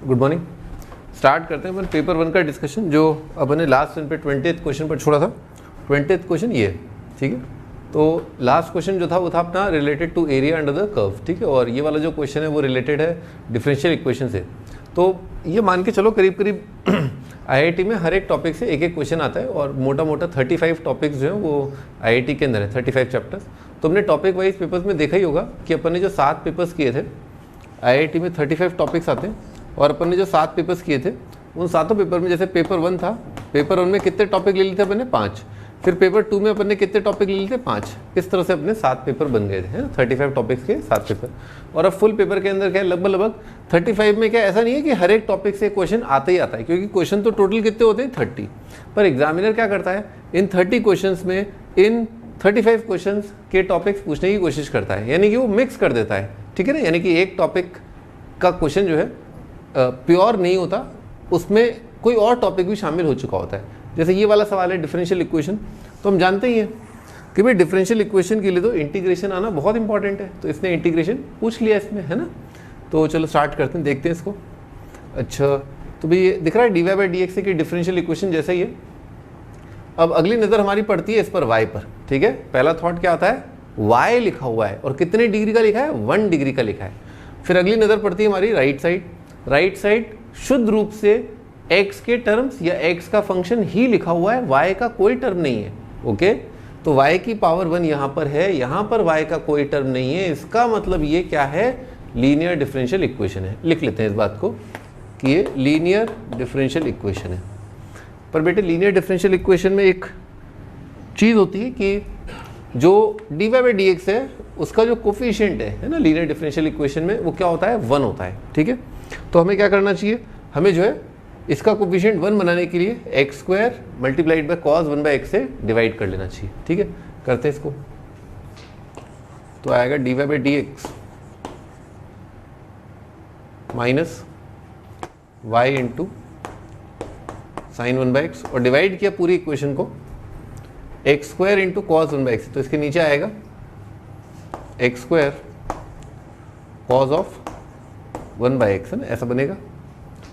Good morning. Start करते हैं अपन paper 1 का डिस्कशन, जो अपन ने लास्ट दिन पे 20th क्वेश्चन पर छोड़ा था। 20th क्वेश्चन ये, ठीक है। तो लास्ट क्वेश्चन जो था वो था अपना related to area under the curve, ठीक है। और ये वाला जो क्वेश्चन है वो रिलेटेड है डिफरेंशियल इक्वेशन से। तो ये मान के चलो करीब करीब आईआईटी में हर एक टॉपिक से एक एक क्वेश्चन आता है और मोटा मोटा 35 टॉपिक्स जो हैं वो आईआईटी के अंदर है, 35 चैप्टर्स। तो हमने टॉपिक वाइज पेपर्स में देखा ही होगा कि अपन ने जो 7 पेपर्स किए थे, आईआईटी में 35 टॉपिक्स आते हैं और अपन ने जो 7 पेपर्स किए थे उन 7 पेपर में, जैसे पेपर 1 था, पेपर 1 में कितने टॉपिक ले लिए थे अपन ने? 5। फिर पेपर 2 में अपन ने कितने टॉपिक ले लिए थे? 5। इस तरह से अपने 7 पेपर बन गए थे, है ना, 35 टॉपिक्स के 7 पेपर। और अब फुल पेपर के अंदर क्या है, लगभग 35 में क्या ऐसा नहीं है कि हर एक टॉपिक से क्वेश्चन आता ही आता है, क्योंकि क्वेश्चन तो टोटल कितने होते हैं? 30। पर एग्जामिनर क्या करता है, इन 30 क्वेश्चन में इन 35 क्वेश्चन के टॉपिक्स पूछने की कोशिश करता है, यानी कि वो मिक्स कर देता है, ठीक है ना। यानी कि एक टॉपिक का क्वेश्चन जो है प्योर नहीं होता, उसमें कोई और टॉपिक भी शामिल हो चुका होता है। जैसे ये वाला सवाल है डिफरेंशियल इक्वेशन, तो हम जानते ही हैं कि भाई डिफरेंशियल इक्वेशन के लिए तो इंटीग्रेशन आना बहुत इंपॉर्टेंट है, तो इसने इंटीग्रेशन पूछ लिया इसमें, है ना। तो चलो स्टार्ट करते हैं, देखते हैं इसको। अच्छा, तो भाई ये दिख रहा है dy बाई डी एक्स की डिफरेंशियल इक्वेशन जैसा ही है। अब अगली नज़र हमारी पड़ती है इस पर y पर, ठीक है। पहला थॉट क्या आता है, y लिखा हुआ है और कितने डिग्री का लिखा है? 1 डिग्री का लिखा है। फिर अगली नज़र पड़ती है हमारी राइट साइड। राइट साइड शुद्ध रूप से x के टर्म्स या x का फंक्शन ही लिखा हुआ है, y का कोई टर्म नहीं है, ओके। तो y की पावर 1 यहाँ पर है, यहाँ पर y का कोई टर्म नहीं है। इसका मतलब ये क्या है? लीनियर डिफरेंशियल इक्वेशन है। लिख लेते हैं इस बात को कि ये लीनियर डिफरेंशियल इक्वेशन है। पर बेटे लीनियर डिफरेंशियल इक्वेशन में एक चीज़ होती है कि जो dy बाई डी एक्स है उसका जो कोफिशिएंट है ना, लीनियर डिफरेंशियल इक्वेशन में वो क्या होता है? 1 होता है, ठीक है। तो हमें क्या करना चाहिए, हमें जो है इसका कोफिशिएंट 1 बनाने के लिए x² multiplied by cos 1 by x से डिवाइड कर लेना चाहिए, ठीक है। करते हैं इसको, तो आएगा dy by D X minus Y into sine 1 by X, और डिवाइड किया पूरी इक्वेशन को x² into cos 1 by x, तो इसके नीचे आएगा x² cos of 1 by x, है ना, ऐसा बनेगा।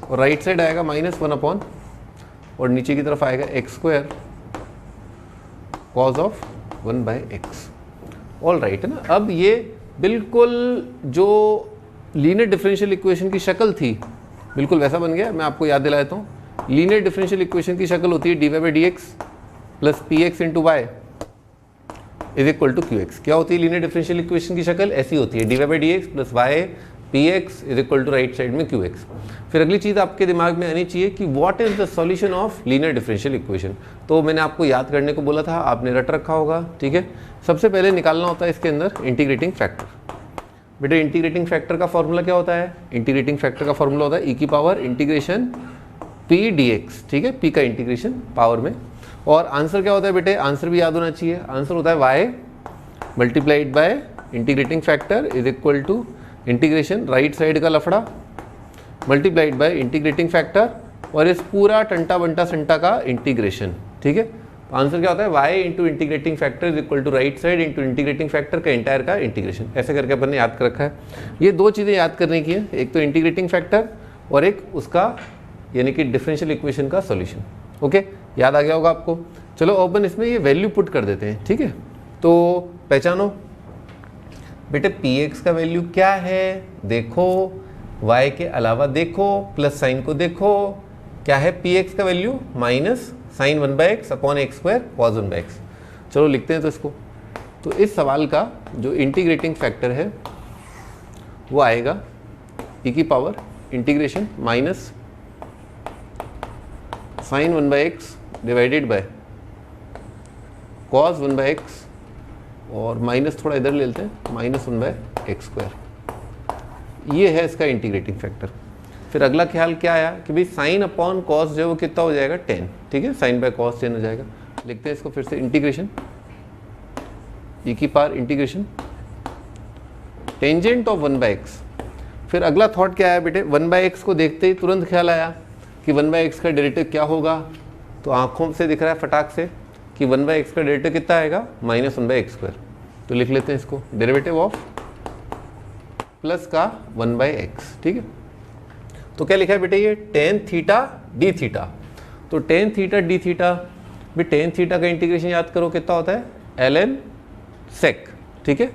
और राइट साइड आएगा -1 अपॉन, और नीचे की तरफ आएगा x² cos of 1 by x. All right, है ना। अब ये बिल्कुल जो लीनियर डिफरेंशियल इक्वेशन की शक्ल थी बिल्कुल वैसा बन गया। मैं आपको याद दिला देता हूँ, लीनियर डिफरेंशियल इक्वेशन की शक्ल होती है dy by D X plus P X into Y is equal to Q X. क्या होती है लीनियर डिफरेंशियल इक्वेशन की शक्ल? ऐसी होती है, dy by D X plus Y P X is equal to right side में क्यू एक्स। फिर अगली चीज़ आपके दिमाग में आनी चाहिए कि what is the solution of linear differential equation. तो मैंने आपको याद करने को बोला था, आपने रट रखा होगा, ठीक है। सबसे पहले निकालना होता है इसके अंदर इंटीग्रेटिंग फैक्टर। बेटे इंटीग्रेटिंग फैक्टर का फॉर्मूला क्या होता है? इंटीग्रेटिंग फैक्टर का फॉर्मूला होता है ई की power integration P D x, ठीक है, पी का इंटीग्रेशन पावर में। और आंसर क्या होता है बेटे? आंसर भी याद होना चाहिए। आंसर होता है Y multiplied by integrating factor is equal to integration right side का लफड़ा मल्टीप्लाइड बाय इंटीग्रेटिंग फैक्टर और इस पूरा टंटा बंटा संटा का इंटीग्रेशन, ठीक है। आंसर क्या होता है? y into integrating factor is equal to right side into integrating factor का इंटायर का इंटीग्रेशन। ऐसे करके अपन ने याद कर रखा है। ये 2 चीज़ें याद करने की है, एक तो इंटीग्रेटिंग फैक्टर और एक उसका यानी कि डिफरेंशियल इक्वेशन का सॉल्यूशन। ओके, याद आ गया होगा आपको। चलो अपन इसमें ये वैल्यू पुट कर देते हैं, ठीक है। तो पहचानो बेटे px का वैल्यू क्या है, देखो y के अलावा देखो, प्लस साइन को देखो, क्या है px का value? Minus sine 1 by X upon x² cos 1 by X. चलो लिखते हैं तो इसको। तो इस सवाल का जो इंटीग्रेटिंग फैक्टर है वो आएगा e की power integration minus sine 1 by X divided by cos 1 by X, और माइनस थोड़ा इधर ले लेते हैं, -1 बाई x²। ये है इसका इंटीग्रेटिंग फैक्टर। फिर अगला ख्याल क्या आया कि भाई साइन अपॉन कॉस जो है वो कितना हो जाएगा? 10, ठीक है। साइन बाय कॉस 10 हो जाएगा। लिखते हैं इसको फिर से, इंटीग्रेशन ई की power integration tangent of 1 by x. फिर अगला थॉट क्या आया बेटे? 1 बाई एक्स को देखते ही तुरंत ख्याल आया कि 1 बाई एक्स का डेरिवेटिव क्या होगा। तो आंखों से दिख रहा है फटाक से कि 1 बाई एक्स का डेरिवेटिव कितना आएगा? -1 बाई x²। तो लिख लेते हैं इसको, डेरिवेटिव ऑफ प्लस का 1 बाई एक्स, ठीक है। तो क्या लिखा है बेटे ये टेन थीटा डी थीटा। तो टेन थीटा डी थीटा भी, टेन थीटा का इंटीग्रेशन याद करो कितना होता है, एल एन सेक, ठीक है,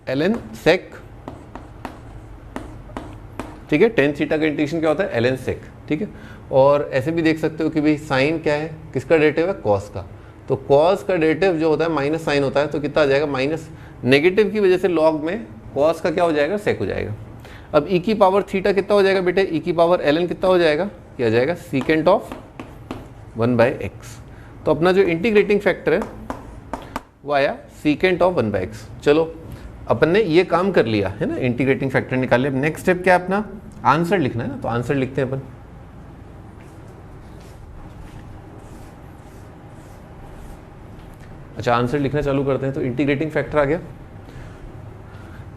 एल एन सेक, ठीक है। टेन थीटा का इंटीग्रेशन क्या होता है, एल एन सेक, ठीक है। और ऐसे भी देख सकते हो कि भाई साइन क्या है, किसका डेरिवेटिव है, कॉस का। तो कॉस का डेरिवेटिव जो होता है माइनस साइन होता है, तो कितना आ जाएगा, माइनस नेगेटिव की वजह से लॉग में कॉस का क्या हो जाएगा, सेक हो जाएगा। अब ई की पावर थीटा कितना हो जाएगा बेटे, ई की पावर एल एन कितना हो जाएगा, क्या आ जाएगा, सीकेंट ऑफ 1/x। तो अपना जो इंटीग्रेटिंग फैक्टर है वो आया सीकेंट ऑफ 1/x। चलो अपन ने ये काम कर लिया है ना, इंटीग्रेटिंग फैक्टर निकाल लिया। अब नेक्स्ट स्टेप क्या है, अपना आंसर लिखना है ना, तो आंसर लिखते हैं अपन। अच्छा, आंसर लिखना चालू करते हैं। तो इंटीग्रेटिंग फैक्टर आ गया,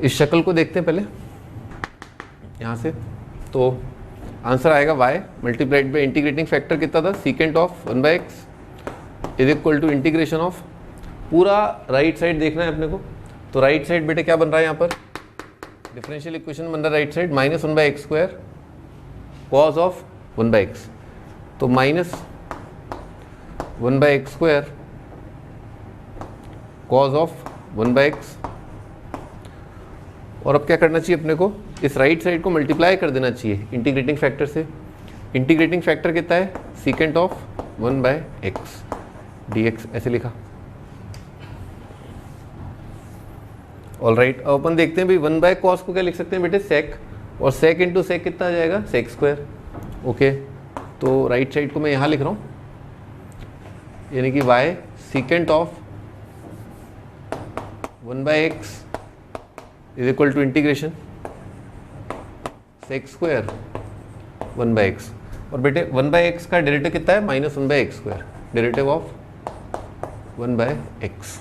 इस शक्ल को देखते हैं पहले यहाँ से। तो आंसर आएगा y multiplied by integrating factor कितना था, secant of 1/x is equal to integration of, पूरा राइट साइड देखना है अपने को। तो राइट साइड बेटे क्या बन रहा है यहाँ पर, डिफरेंशियल इक्वेशन बन रहा है right side, minus 1/x² cos of 1/x। तो minus 1/x² cos of 1/x। और अब क्या करना चाहिए अपने को, इस राइट साइड को मल्टीप्लाई कर देना चाहिए इंटीग्रेटिंग फैक्टर से। इंटीग्रेटिंग फैक्टर कितना है, सीकेंट ऑफ 1/x dx, ऐसे लिखा। ऑल राइट, अब अपन देखते हैं भाई 1/cos को क्या लिख सकते हैं बेटे, सेक, और सेक इंटू सेक कितना आ जाएगा, सेक स्क्वायर। ओके, तो राइट साइड को मैं यहाँ लिख रहा हूँ, यानी कि y secant of 1/x is equal to integration sec square 1/x। और बेटे 1/x का डेरिवेटिव कितना है, minus 1/x², derivative of 1/x।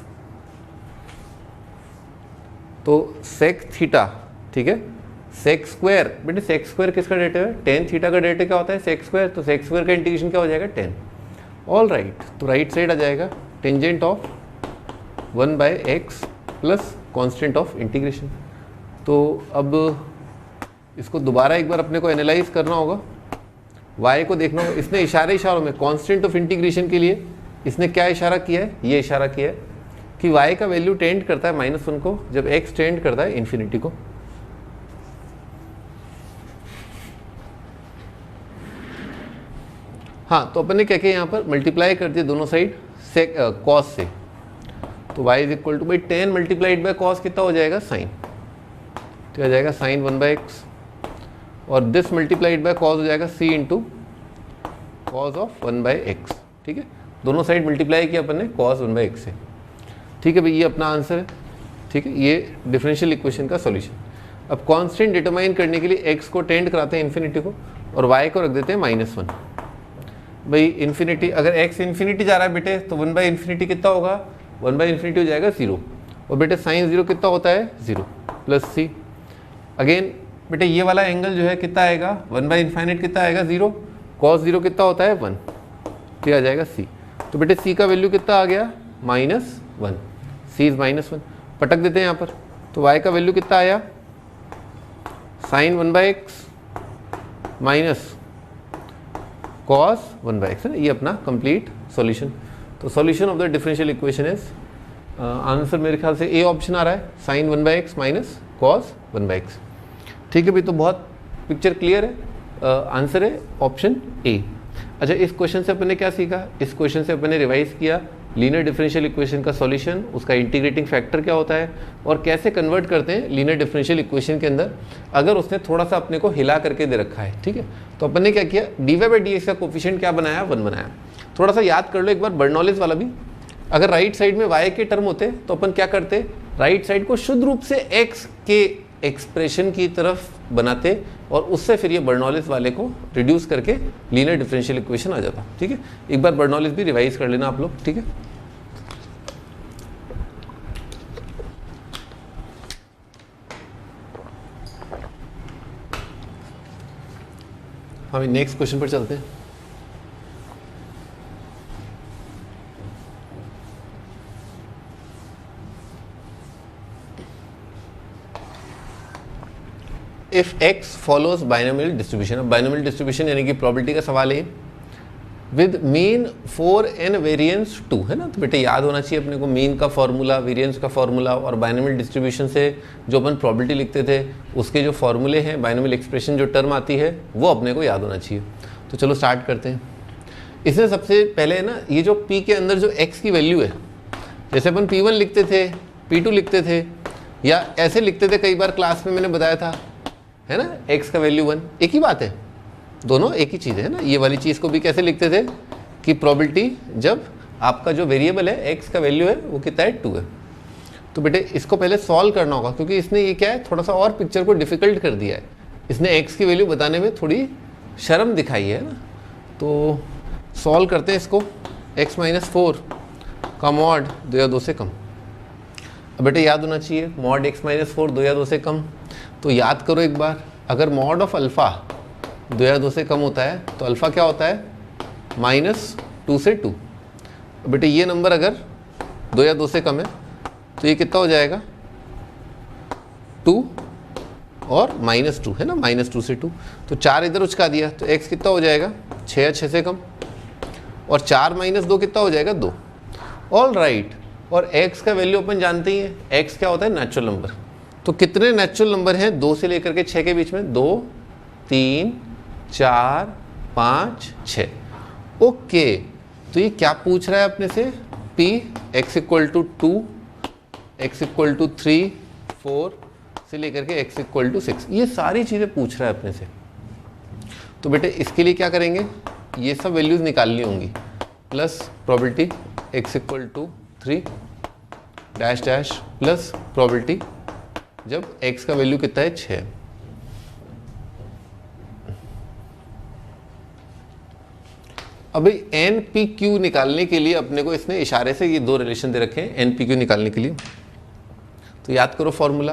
तो सेक थीटा, ठीक है, सेक स्क्वायर, बेटे सेक स्क्वायर किसका डेरिवेटिव है, टेन थीटा का डेरिवेटिव क्या होता है, सेक स्क्वायर। तो सेक स्क्वायर का इंटीग्रेशन क्या हो जाएगा, 10। ऑल राइट, तो राइट साइड आ जाएगा tangent of 1/x plus constant of integration. तो अब इसको दोबारा एक बार अपने को एनालाइज करना होगा, y को देखना होगा। इसने इशारों में कांस्टेंट ऑफ इंटीग्रेशन के लिए इसने क्या इशारा किया है, ये इशारा किया है कि y का वैल्यू टेंड करता है -1 को, जब x टेंड करता है इन्फिनिटी को। हाँ, तो अपन ने क्या किया, यहाँ पर मल्टीप्लाई कर दिया दोनों साइड से कॉस से। तो y इज इक्वल टू भाई 10 मल्टीप्लाइड बाय कॉस कितना हो जाएगा, साइन, तो आ जाएगा साइन 1/x, और दिस मल्टीप्लाइड बाय कॉस हो जाएगा c into cos of 1/x। ठीक है, दोनों साइड मल्टीप्लाई किया अपन ने कॉस 1/x से। ठीक है भाई, ये अपना आंसर है। ठीक है, ये डिफरेंशियल इक्वेशन का सॉल्यूशन। अब कांस्टेंट डिटरमाइन करने के लिए x को टेंड कराते हैं इन्फिनिटी को, और y को रख देते हैं -1। भाई इन्फिनिटी, अगर x इन्फिनिटी जा रहा है बेटे, तो 1/∞ कितना होगा, 1/∞ हो जाएगा 0, और बेटे साइन 0 कितना होता है, 0 प्लस c। अगेन बेटे ये वाला एंगल जो है कितना आएगा, 1/∞ कितना आएगा, 0, cos 0 कितना होता है, 1, तो आ जाएगा c। तो बेटे c का वैल्यू कितना आ गया, -1, c इज -1। पटक देते हैं यहाँ पर, तो y का वैल्यू कितना आया, sign 1/x minus cos 1/x है ना। ये अपना कंप्लीट सॉल्यूशन। तो solution of the differential equation is, answer मेरे ख्याल से ए ऑप्शन आ रहा है, sign 1/x minus cos 1/x। ठीक है भाई, तो बहुत पिक्चर क्लियर है। आंसर है ऑप्शन ए। अच्छा, इस क्वेश्चन से अपन ने क्या सीखा, इस क्वेश्चन से अपन ने रिवाइज किया लीनियर डिफरेंशियल इक्वेशन का सॉल्यूशन, उसका इंटीग्रेटिंग फैक्टर क्या होता है, और कैसे कन्वर्ट करते हैं लीनियर डिफरेंशियल इक्वेशन के अंदर, अगर उसने थोड़ा सा अपने को हिला करके दे रखा है। ठीक है, तो अपन ने क्या किया, dy/dx का कोफिशिएंट क्या बनाया, 1 बनाया। थोड़ा सा याद कर लो एक बार बर्नौलीज वाला भी। अगर राइट साइड में y के टर्म होते तो अपन क्या करते, राइट साइड को शुद्ध रूप से x के एक्सप्रेशन की तरफ बनाते, और उससे फिर ये बर्नौलीज वाले को रिड्यूस करके लीनियर डिफरेंशियल इक्वेशन आ जाता। ठीक है, एक बार बर्नौलीज भी रिवाइज कर लेना आप लोग। ठीक है, हम नेक्स्ट क्वेश्चन पर चलते हैं। If x follows binomial distribution. अब बाइनोमियल डिस्ट्रीब्यूशन यानी कि प्रोबेबिलिटी का सवाल है विद मीन 4 एंड वेरिएंस 2, है ना। तो बेटे याद होना चाहिए अपने को मीन का फॉर्मूला, वेरिएंस का फॉर्मूला और बाइनोमियल डिस्ट्रीब्यूशन से जो अपन प्रोबेबिलिटी लिखते थे उसके जो फॉर्मूले हैं, बाइनोमियल एक्सप्रेशन जो टर्म आती है वो अपने को याद होना चाहिए। तो चलो स्टार्ट करते हैं। इसमें सबसे पहले ना ये जो p के अंदर जो x की वैल्यू है, जैसे अपन p1 लिखते थे, p2 लिखते थे या ऐसे लिखते थे कई बार क्लास में मैंने बताया था, है ना, x का वैल्यू 1, एक ही बात है, दोनों एक ही चीज़ है ना। ये वाली चीज़ को भी कैसे लिखते थे कि प्रोबेबिलिटी जब आपका जो वेरिएबल है x का वैल्यू है वो कितना है 2 है। तो बेटे इसको पहले सॉल्व करना होगा क्योंकि इसने ये क्या है थोड़ा सा और पिक्चर को डिफ़िकल्ट कर दिया है। इसने x की वैल्यू बताने में थोड़ी शर्म दिखाई है ना। तो सॉल्व करते हैं इसको। x माइनस 4 का मॉड 2 या 2 से कम। अब बेटे याद होना चाहिए मॉड x माइनस 4 2 या 2 से कम। तो याद करो एक बार, अगर मॉड ऑफ अल्फ़ा 2 या 2 से कम होता है तो अल्फ़ा क्या होता है -2 से 2। बेटे ये नंबर अगर 2 या 2 से कम है तो ये कितना हो जाएगा 2 और -2, है ना, -2 से 2। तो 4 इधर उचका दिया तो x कितना हो जाएगा 6 या 6 से कम, और 4 - 2 कितना हो जाएगा 2। ऑल राइट, और x का वैल्यू अपन जानते ही हैं, x क्या होता है नेचुरल नंबर। तो कितने नेचुरल नंबर हैं 2 से लेकर के 6 के बीच में, 2 3 4 5 6। ओके, तो ये क्या पूछ रहा है अपने से, p x = 2, x = 3 4 से लेकर के x = 6, ये सारी चीज़ें पूछ रहा है अपने से। तो बेटे इसके लिए क्या करेंगे, ये सब वैल्यूज़ निकालनी होंगी, plus probability x = 3 dash dash plus probability जब x का वैल्यू कितना है 6। अभी NPQ निकालने के लिए अपने को इसने इशारे से ये 2 रिलेशन दे रखे हैं NPQ निकालने के लिए। तो याद करो फॉर्मूला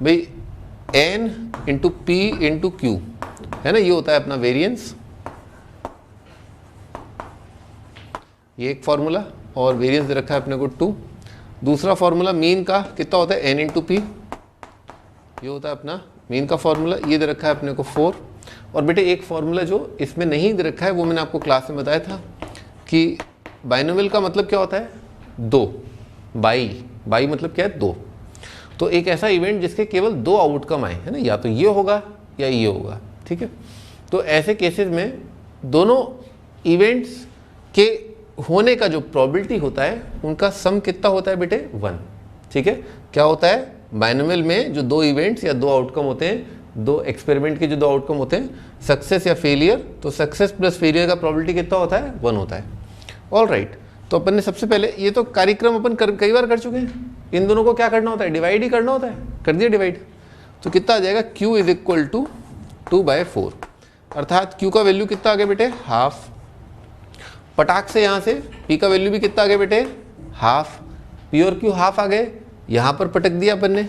भाई, N × P × Q, है ना, ये होता है अपना वेरिएंस, ये एक फॉर्मूला, और वेरिएंस दे रखा है अपने को 2। दूसरा फॉर्मूला मीन का कितना होता है N × P, ये होता है अपना मीन का फॉर्मूला, ये दे रखा है अपने को 4। और बेटे एक फॉर्मूला जो इसमें नहीं दे रखा है वो मैंने आपको क्लास में बताया था कि बाइनोमियल का मतलब क्या होता है 2, बाई मतलब क्या है 2। तो एक ऐसा इवेंट जिसके केवल 2 आउटकम आए, है ना, या तो ये होगा या ये होगा, ठीक है। तो ऐसे केसेस में दोनों इवेंट्स के होने का जो प्रोबेबिलिटी होता है उनका सम कितना होता है बेटे 1, ठीक है। क्या होता है बाइनोमियल में जो 2 इवेंट्स या 2 आउटकम होते हैं, 2 एक्सपेरिमेंट के जो 2 आउटकम होते हैं, सक्सेस या फेलियर, तो सक्सेस प्लस फेलियर का प्रोबेबिलिटी कितना होता है 1 होता है। ऑल राइट, तो अपन ने सबसे पहले ये तो कार्यक्रम अपन कई बार कर चुके हैं, इन दोनों को क्या करना होता है डिवाइड ही करना होता है, कर दिया डिवाइड। तो कितना आ जाएगा q = 2/4, अर्थात q का वैल्यू कितना आ गया बेटे हाफ। पटाख से यहाँ से p का वैल्यू भी कितना आ गया बेटे हाफ, p और q हाफ आ गए, यहाँ पर पटक दिया अपन ने,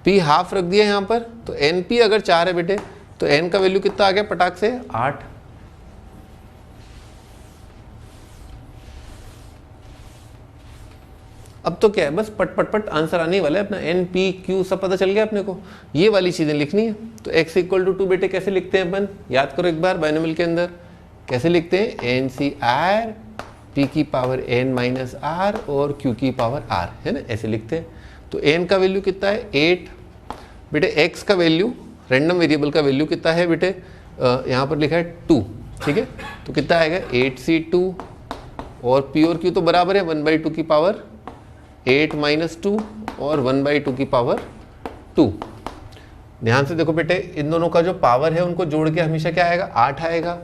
p हाफ रख दिया यहाँ पर। तो NP अगर 4 है बेटे तो n का वैल्यू कितना आ गया पटाख से 8। अब तो क्या है बस पट पट पट आंसर आने वाला है अपना, NPQ सब पता चल गया अपने को, ये वाली चीज़ें लिखनी है। तो x = 2 बेटे कैसे लिखते हैं अपन, याद करो एक बार, बाइनोमियल के अंदर कैसे लिखते हैं NCR p की पावर n - r और q की पावर r, है ना, ऐसे लिखते हैं। तो n का वैल्यू कितना है 8 बेटे, x का वैल्यू रैंडम वेरिएबल का वैल्यू कितना है बेटे, यहाँ पर लिखा है 2, ठीक है। तो कितना आएगा 8c2, और p और q तो बराबर है 1/2 की पावर 8 - 2 और 1/2 की पावर 2। ध्यान से देखो बेटे, इन दोनों का जो पावर है उनको जोड़ के हमेशा क्या आएगा 8 आएगा।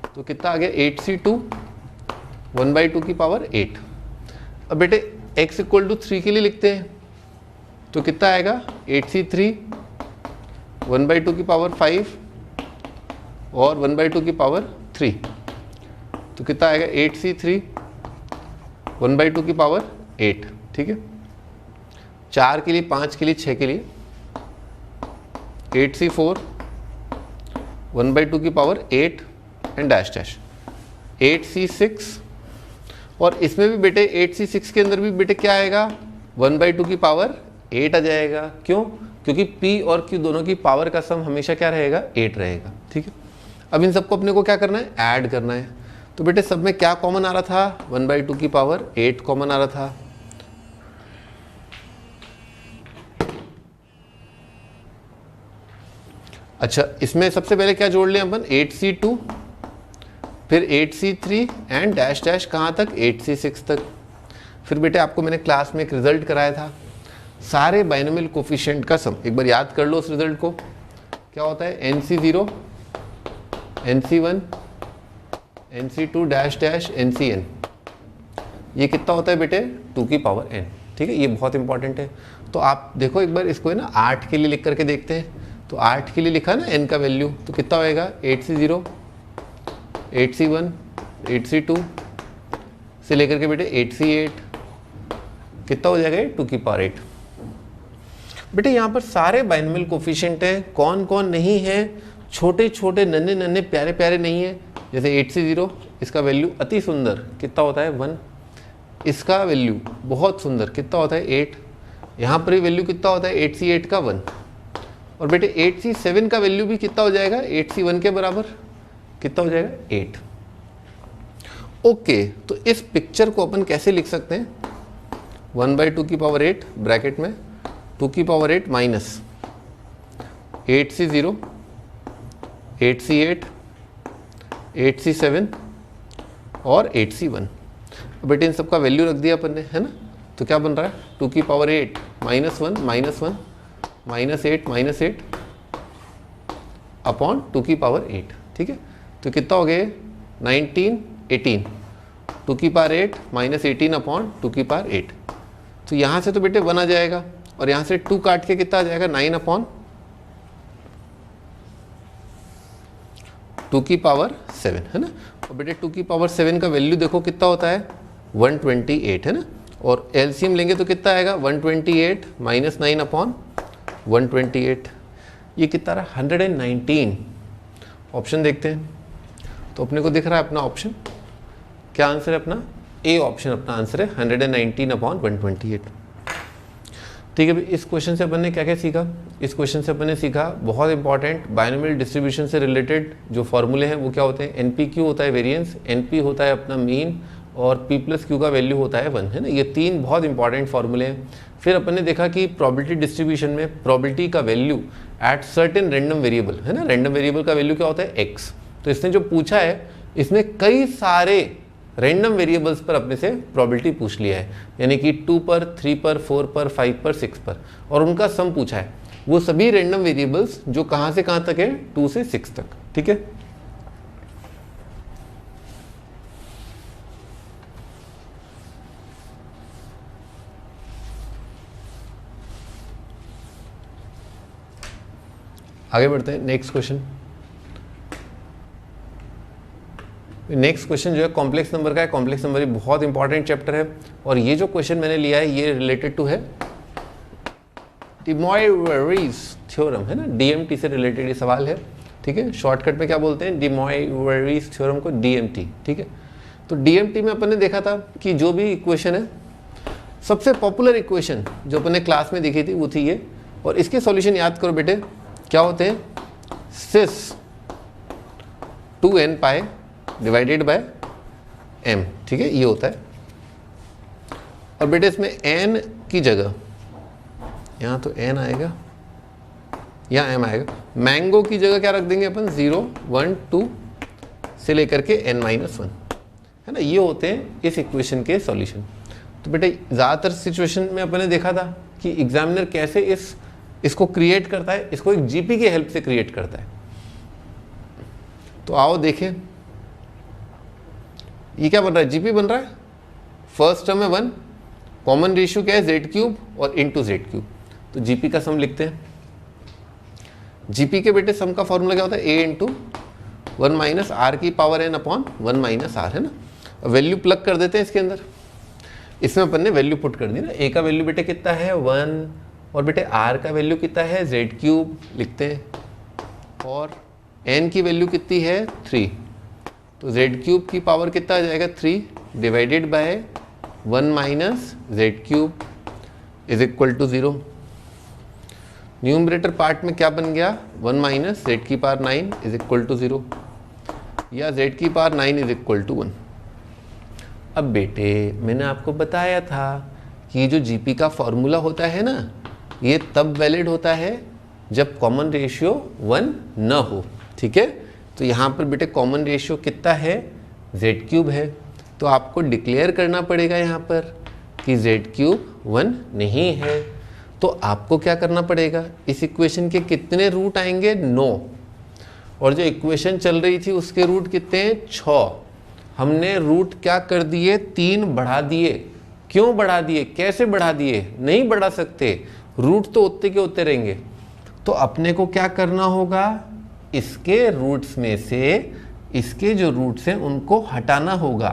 तो कितना आ गया 8c2 1/2 की पावर 8। अब बेटे x = 3 के लिए लिखते हैं, तो कितना आएगा 8c3 1/2 की पावर 5 और 1/2 की पावर 3। तो कितना आएगा 8c3 1/2 की पावर 8, ठीक है। 4 के लिए, 5 के लिए, 6 के लिए 8c4 1/2 की power 8 and dash dash 8c6, और इसमें भी बेटे 8c6 के अंदर भी बेटे क्या आएगा 1/2 की पावर 8 आ जाएगा। क्यों, क्योंकि p और q दोनों की पावर का सम हमेशा क्या रहेगा, 8 रहेगा। ठीक है, अब इन सबको अपने को क्या करना है, ऐड करना है। तो बेटे सब में क्या कॉमन आ रहा था, 1/2 की पावर 8 कॉमन आ रहा था। अच्छा, इसमें सबसे पहले क्या जोड़ लें अपन, 8c2, फिर 8c3 एंड डैश डैश कहाँ तक, 8c6 तक। फिर बेटे आपको मैंने क्लास में एक रिजल्ट कराया था, सारे बाइनोमियल कोफिशिएंट का सम, एक बार याद कर लो उस रिजल्ट को। क्या होता है, NC0 NC1 NC2 dash dash NCN, ये कितना होता है बेटे, 2 की पावर n। ठीक है, ये बहुत इंपॉर्टेंट है। तो आप देखो एक बार इसको है ना 8 के लिए लिख करके देखते हैं। तो 8 के लिए लिखा ना n का वैल्यू, तो कितना होएगा, 8c0 8c1 8c2 से लेकर के बेटे 8c8, कितना हो जाएगा, 2 की पावर 8। बेटे यहाँ पर सारे बाइनोमियल कोफिशिएंट हैं, कौन कौन नहीं है, छोटे छोटे नन्हे नन्हे प्यारे प्यारे नहीं है। जैसे 8c0, इसका वैल्यू अति सुंदर कितना होता है, 1। इसका वैल्यू बहुत सुंदर कितना होता है, 8। यहाँ पर वैल्यू कितना होता है, 8c8 का 1। और बेटे 8c7 का वैल्यू भी कितना हो जाएगा, 8c1 के बराबर, कितना हो जाएगा, 8। ओके, तो इस पिक्चर को अपन कैसे लिख सकते हैं, 1/2 की पावर 8 ब्रैकेट में 2 की power 8 minus 8c0 8c8 8c7 और 8c1। बेटे इन सबका वैल्यू रख दिया अपन ने, है ना। तो क्या बन रहा है, 2 की पावर 8 -1 -1 -8 अपॉन 2 की पावर 8। ठीक है, तो कितना हो गया, 19 18, 2 की पावर 8 -18 अपॉन 2 की पावर 8। तो यहाँ से तो बेटे 1 आ जाएगा, और यहाँ से 2 काट के कितना आ जाएगा, 9 अपॉन 2 की पावर 7, है ना। और बेटे 2 की पावर 7 का वैल्यू देखो कितना होता है, 128, है ना। और एलसीएम लेंगे तो कितना आएगा, 128 -9 अपॉन 128, ये कितना रहा, 119। ऑप्शन देखते हैं, तो अपने को दिख रहा है अपना ऑप्शन, क्या आंसर है अपना, ए ऑप्शन अपना आंसर है, 119 अपॉन 128। ठीक है, इस क्वेश्चन से अपन ने क्या क्या सीखा, इस क्वेश्चन से अपन ने सीखा बहुत इंपॉर्टेंट बाइनोमियल डिस्ट्रीब्यूशन से रिलेटेड जो फॉर्मूले हैं वो क्या होते हैं, NP/Q होता है वेरिएंस, NP होता है अपना मीन, और P+Q का वैल्यू होता है 1, है ना। ये 3 बहुत इंपॉर्टेंट फॉर्मूले हैं। फिर अपन ने देखा कि प्रोबेबिलिटी डिस्ट्रीब्यूशन में प्रोबेबिलिटी का value at certain random variable, है ना, रैंडम वेरिएबल का वैल्यू क्या होता है, x। तो इसने जो पूछा है, इसने कई सारे रैंडम वेरिएबल्स पर अपने से प्रोबेबिलिटी पूछ लिया है, यानी कि 2 पर 3 पर 4 पर 5 पर 6 पर, और उनका सम पूछा है। वो सभी रैंडम वेरिएबल्स जो कहाँ से कहाँ तक है, 2 से 6 तक। ठीक है, आगे बढ़ते हैं। नेक्स्ट क्वेश्चन, नेक्स्ट क्वेश्चन जो है कॉम्प्लेक्स नंबर का है। कॉम्प्लेक्स नंबर बहुत इंपॉर्टेंट चैप्टर है, और ये जो क्वेश्चन मैंने लिया है ये रिलेटेड टू है de Moivre's थ्योरम, है ना, DMT से रिलेटेड ये सवाल है। ठीक है, शॉर्टकट में क्या बोलते हैं, de Moivre's थ्योरम को DMT। ठीक है, तो DMT में अपन ने देखा था कि जो भी इक्वेशन है, सबसे पॉपुलर इक्वेशन जो अपन ने क्लास में देखी थी वो थी ये, और इसके सॉल्यूशन याद करो बेटे, क्या होते हैं, sis 2n pi divided by m। ठीक है, ये होता है। और बेटे इसमें n की जगह, यहाँ तो n आएगा, यहाँ m आएगा, मैंगो की जगह क्या रख देंगे अपन, 0 1 2 से लेकर के n-1, है ना। ये होते हैं इस इक्वेशन के सॉल्यूशन। तो बेटे ज़्यादातर सिचुएशन में अपन ने देखा था कि एग्जामिनर कैसे इसको क्रिएट करता है, इसको एक जीपी की हेल्प से क्रिएट करता है। तो आओ देखें, ये क्या बन रहा है, जीपी बन रहा है। फर्स्ट टर्म है 1, कॉमन रेशियो क्या है, z³ और इंटू z³। तो जीपी का सम लिखते हैं। जीपी के बेटे सम का फॉर्मूला क्या होता है, a इंटू 1 माइनस आर की power n upon 1 minus R, है ना। वैल्यू प्लग कर देते हैं इसके अंदर। इसमें अपन ने वैल्यू पुट कर दी ना, a का वैल्यू बेटे कितना है 1, और बेटे r का वैल्यू कितना है z³ लिखते हैं, और n की वैल्यू कितनी है 3। तो z³ की पावर कितना आ जाएगा 3 divided by 1 minus z³ is equal to 0। Numerator part में क्या बन गया 1 माइनस जेड की पावर 9 इज इक्वल टू 0 या जेड की पावर 9 इज इक्वल टू 1। अब बेटे मैंने आपको बताया था कि जो जीपी का फॉर्मूला होता है ना, ये तब वैलिड होता है जब कॉमन रेशियो 1 न हो। ठीक है, तो यहाँ पर बेटे कॉमन रेशियो कितना है, जेड क्यूब है। तो आपको डिक्लेयर करना पड़ेगा यहाँ पर कि जेड क्यूब 1 नहीं है। तो आपको क्या करना पड़ेगा, इस इक्वेशन के कितने रूट आएंगे 9, और जो इक्वेशन चल रही थी उसके रूट कितने हैं 6। हमने रूट क्या कर दिए 3 बढ़ा दिए। क्यों बढ़ा दिए, कैसे बढ़ा दिए, नहीं बढ़ा सकते, रूट तो उतने के उतने रहेंगे। तो अपने को क्या करना होगा, इसके रूट्स में से इसके जो रूट्स हैं उनको हटाना होगा।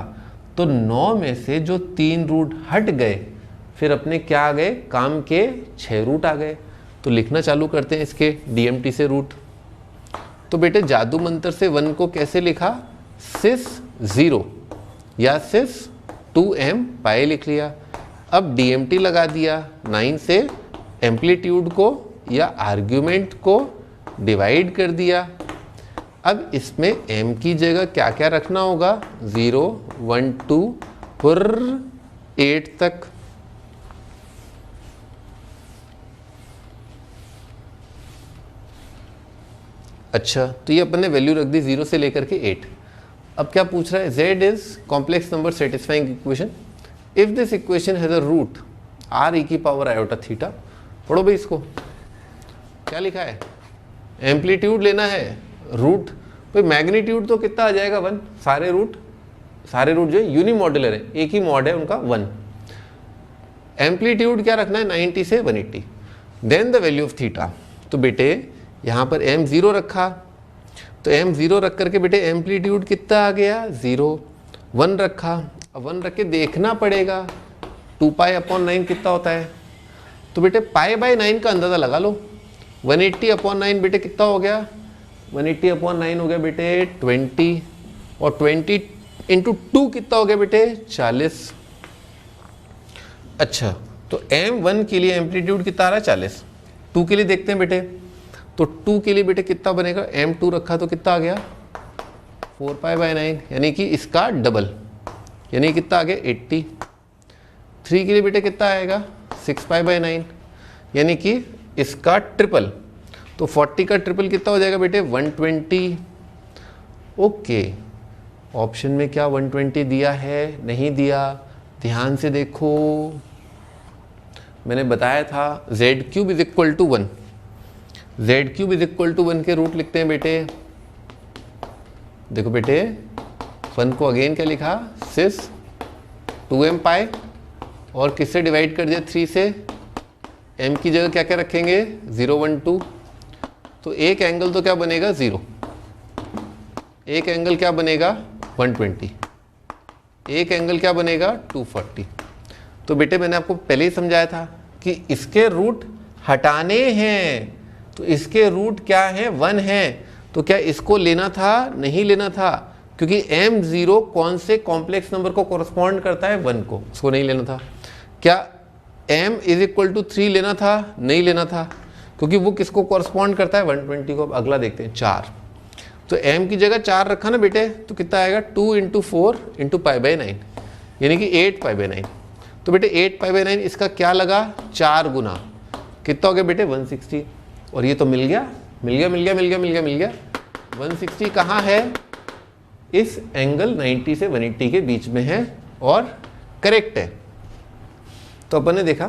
तो 9 में से जो 3 रूट हट गए, फिर अपने क्या आ गए, काम के 6 रूट आ गए। तो लिखना चालू करते हैं इसके डीएमटी से रूट। तो बेटे जादू मंत्र से 1 को कैसे लिखा, सिस 0 या सिस 2m पाई लिख लिया। अब डीएमटी लगा दिया, 9 से एम्पलीट्यूड को या आर्ग्यूमेंट को डिवाइड कर दिया। अब इसमें m की जगह क्या क्या रखना होगा, 0 1 2 और 8 तक। अच्छा, तो ये अपन ने वैल्यू रख दी 0 से लेकर के 8। अब क्या पूछ रहा है, z is complex number satisfying equation if this equation has a root r e की पावर आयोटा थीटा। पढ़ो भाई इसको, क्या लिखा है, एम्पलीट्यूड लेना है, रूट भाई मैग्नीट्यूड तो कितना आ जाएगा 1, सारे रूट जो है यूनिमॉड्यूलर है, एक ही मॉड है उनका 1। एम्पलीट्यूड क्या रखना है 90 से 180, then the value of theta. तो बेटे यहाँ पर m 0 रखा, तो m 0 रख करके बेटे एम्पलीट्यूड कितना आ गया 0। 1 रखा, अब 1 रख के देखना पड़ेगा 2 पाई अपॉन 9 कितना होता है। तो बेटे पाई बाई 9 का अंदाज़ा लगा लो, 180 अपॉन 9 बेटे कितना हो गया, 180 अपॉन 9 हो गया बेटे 20, और 20 इंटू 2 कितना हो गया बेटे 40। अच्छा, तो m1 के लिए एम्पलीट्यूड कितना आ रहा है 40। 2 के लिए देखते हैं बेटे, तो 2 के लिए बेटे कितना बनेगा, m2 रखा तो कितना आ गया 4 पाई बाई 9, यानी कि इसका डबल, यानी कितना आ गया 80। 3 के लिए बेटे कितना आएगा 6 पाई बाई 9, यानी कि इसका ट्रिपल। तो 40 का ट्रिपल कितना हो जाएगा बेटे 120। ओके, ऑप्शन में क्या 120 दिया है, नहीं दिया, ध्यान से देखो। मैंने बताया था z cube is equal to 1, z cube is equal to 1 के रूट लिखते हैं बेटे। देखो बेटे 1 को अगेन क्या लिखा, सिस 2m पाई, और किससे डिवाइड कर दिया 3 से, m की जगह क्या क्या रखेंगे 0 1 2। तो एक एंगल तो क्या बनेगा 0, एक एंगल क्या बनेगा 120, एक एंगल क्या बनेगा 240। तो बेटे मैंने आपको पहले ही समझाया था कि इसके रूट हटाने हैं, तो इसके रूट क्या है 1 है। तो क्या इसको लेना था, नहीं लेना था, क्योंकि m0 कौन से कॉम्प्लेक्स नंबर को कॉरस्पॉन्ड करता है 1 को, उसको नहीं लेना था। क्या m इज इक्वल टू 3 लेना था, नहीं लेना था, क्योंकि वो किसको कॉरस्पॉन्ड करता है 120 को। अब अगला देखते हैं 4, तो m की जगह 4 रखा ना बेटे, तो कितना आएगा 2 इंटू 4 इंटू पाई बाई 9, यानी कि 8 पाई बाई 9। तो बेटे 8 पाई बाई 9 इसका क्या लगा 4 गुना, कितना हो गया बेटे 160। और ये तो मिल गया 160 कहाँ है, इस एंगल 90 से 180 के बीच में है और करेक्ट है। तो अपन ने देखा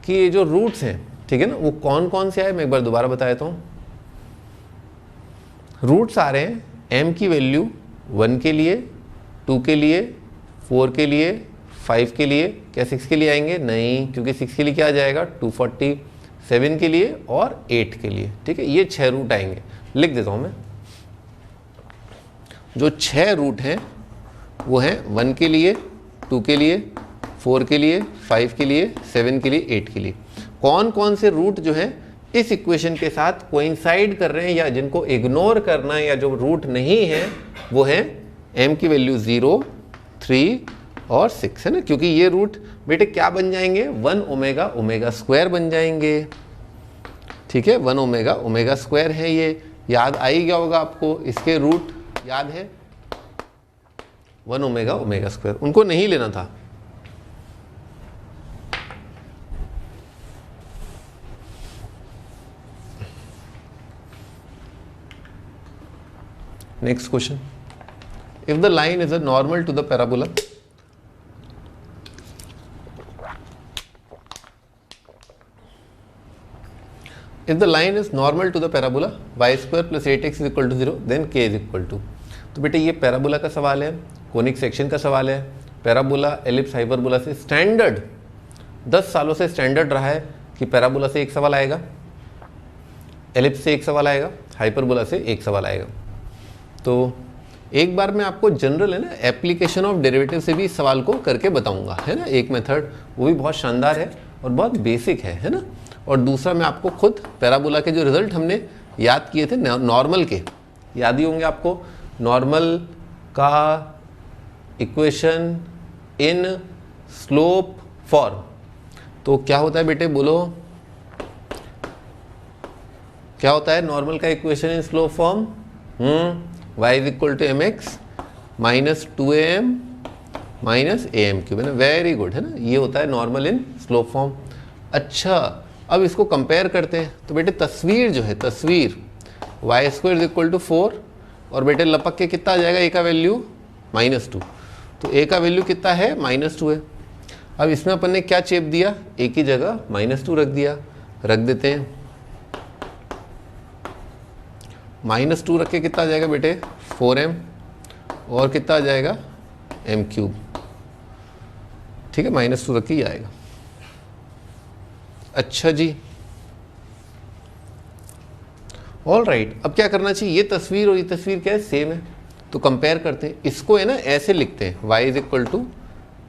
कि ये जो रूट्स हैं, ठीक है ना, वो कौन कौन से आए, मैं एक बार दोबारा बता देता हूँ। रूट्स आ रहे हैं m की वैल्यू 1 के लिए, 2 के लिए, 4 के लिए, 5 के लिए। क्या 6 के लिए आएंगे, नहीं, क्योंकि 6 के लिए क्या आ जाएगा 240, 7 के लिए और 8 के लिए। ठीक है, ये 6 रूट आएंगे, लिख देता हूँ मैं। जो 6 रूट हैं वो हैं 1 के लिए, 2 के लिए, 4 के लिए, 5 के लिए, 7 के लिए, 8 के लिए। कौन कौन से रूट जो हैं इस इक्वेशन के साथ कोइंसाइड कर रहे हैं या जिनको इग्नोर करना है, या जो रूट नहीं है वो है m की वैल्यू 0, 3 और 6, है ना, क्योंकि ये रूट बेटे क्या बन जाएंगे 1 ओमेगा ओमेगा स्क्वायर बन जाएंगे। ठीक है, 1 ओमेगा, ओमेगा स्क्वायर है ये, याद आ ही गया होगा आपको, इसके रूट याद है 1 ओमेगा ओमेगा स्क्वायर, उनको नहीं लेना था। Next question, if the line is a normal to the parabola, if the line is normal to the parabola y square plus 8x is equal to 0 then k is equal to, तो बेटे ये parabola का सवाल है, conic section का सवाल है, parabola ellipse hyperbola से स्टैंडर्ड 10 सालों से स्टैंडर्ड रहा है कि पैराबोला से एक सवाल आएगा, एलिप्स से एक सवाल आएगा, हाइपरबोला से एक सवाल आएगा। तो एक बार मैं आपको जनरल है ना एप्लीकेशन ऑफ डेरिवेटिव से भी इस सवाल को करके बताऊंगा, है ना, एक मेथड, वो भी बहुत शानदार है और बहुत बेसिक है ना। और दूसरा मैं आपको खुद पैराबोला के जो रिजल्ट हमने याद किए थे नॉर्मल के, याद ही होंगे आपको, नॉर्मल का इक्वेशन इन स्लोप फॉर्म, तो क्या होता है बेटे बोलो, क्या होता है नॉर्मल का equation in slope form, y is equal to mx minus 2am minus am cube, है ना, वेरी गुड, है ना, ये होता है नॉर्मल इन स्लोप फॉर्म। अच्छा, अब इसको कंपेयर करते हैं, तो बेटे तस्वीर जो है, तस्वीर y square is equal to 4, और बेटे लपक के कितना आ जाएगा, a का वैल्यू -2, तो a का वैल्यू कितना है, -2 है। अब इसमें अपन ने क्या चेप दिया, a की जगह -2 रख दिया, रख देते हैं, -2 रख के कितना आ जाएगा बेटे 4m, और कितना आ जाएगा m क्यूब, ठीक है, -2 रख के ही आएगा। अच्छा जी, ऑल राइट, अब क्या करना चाहिए, ये तस्वीर और ये तस्वीर क्या है, सेम है, तो कंपेयर करते हैं, इसको है ना ऐसे लिखते हैं, y इज इक्वल टू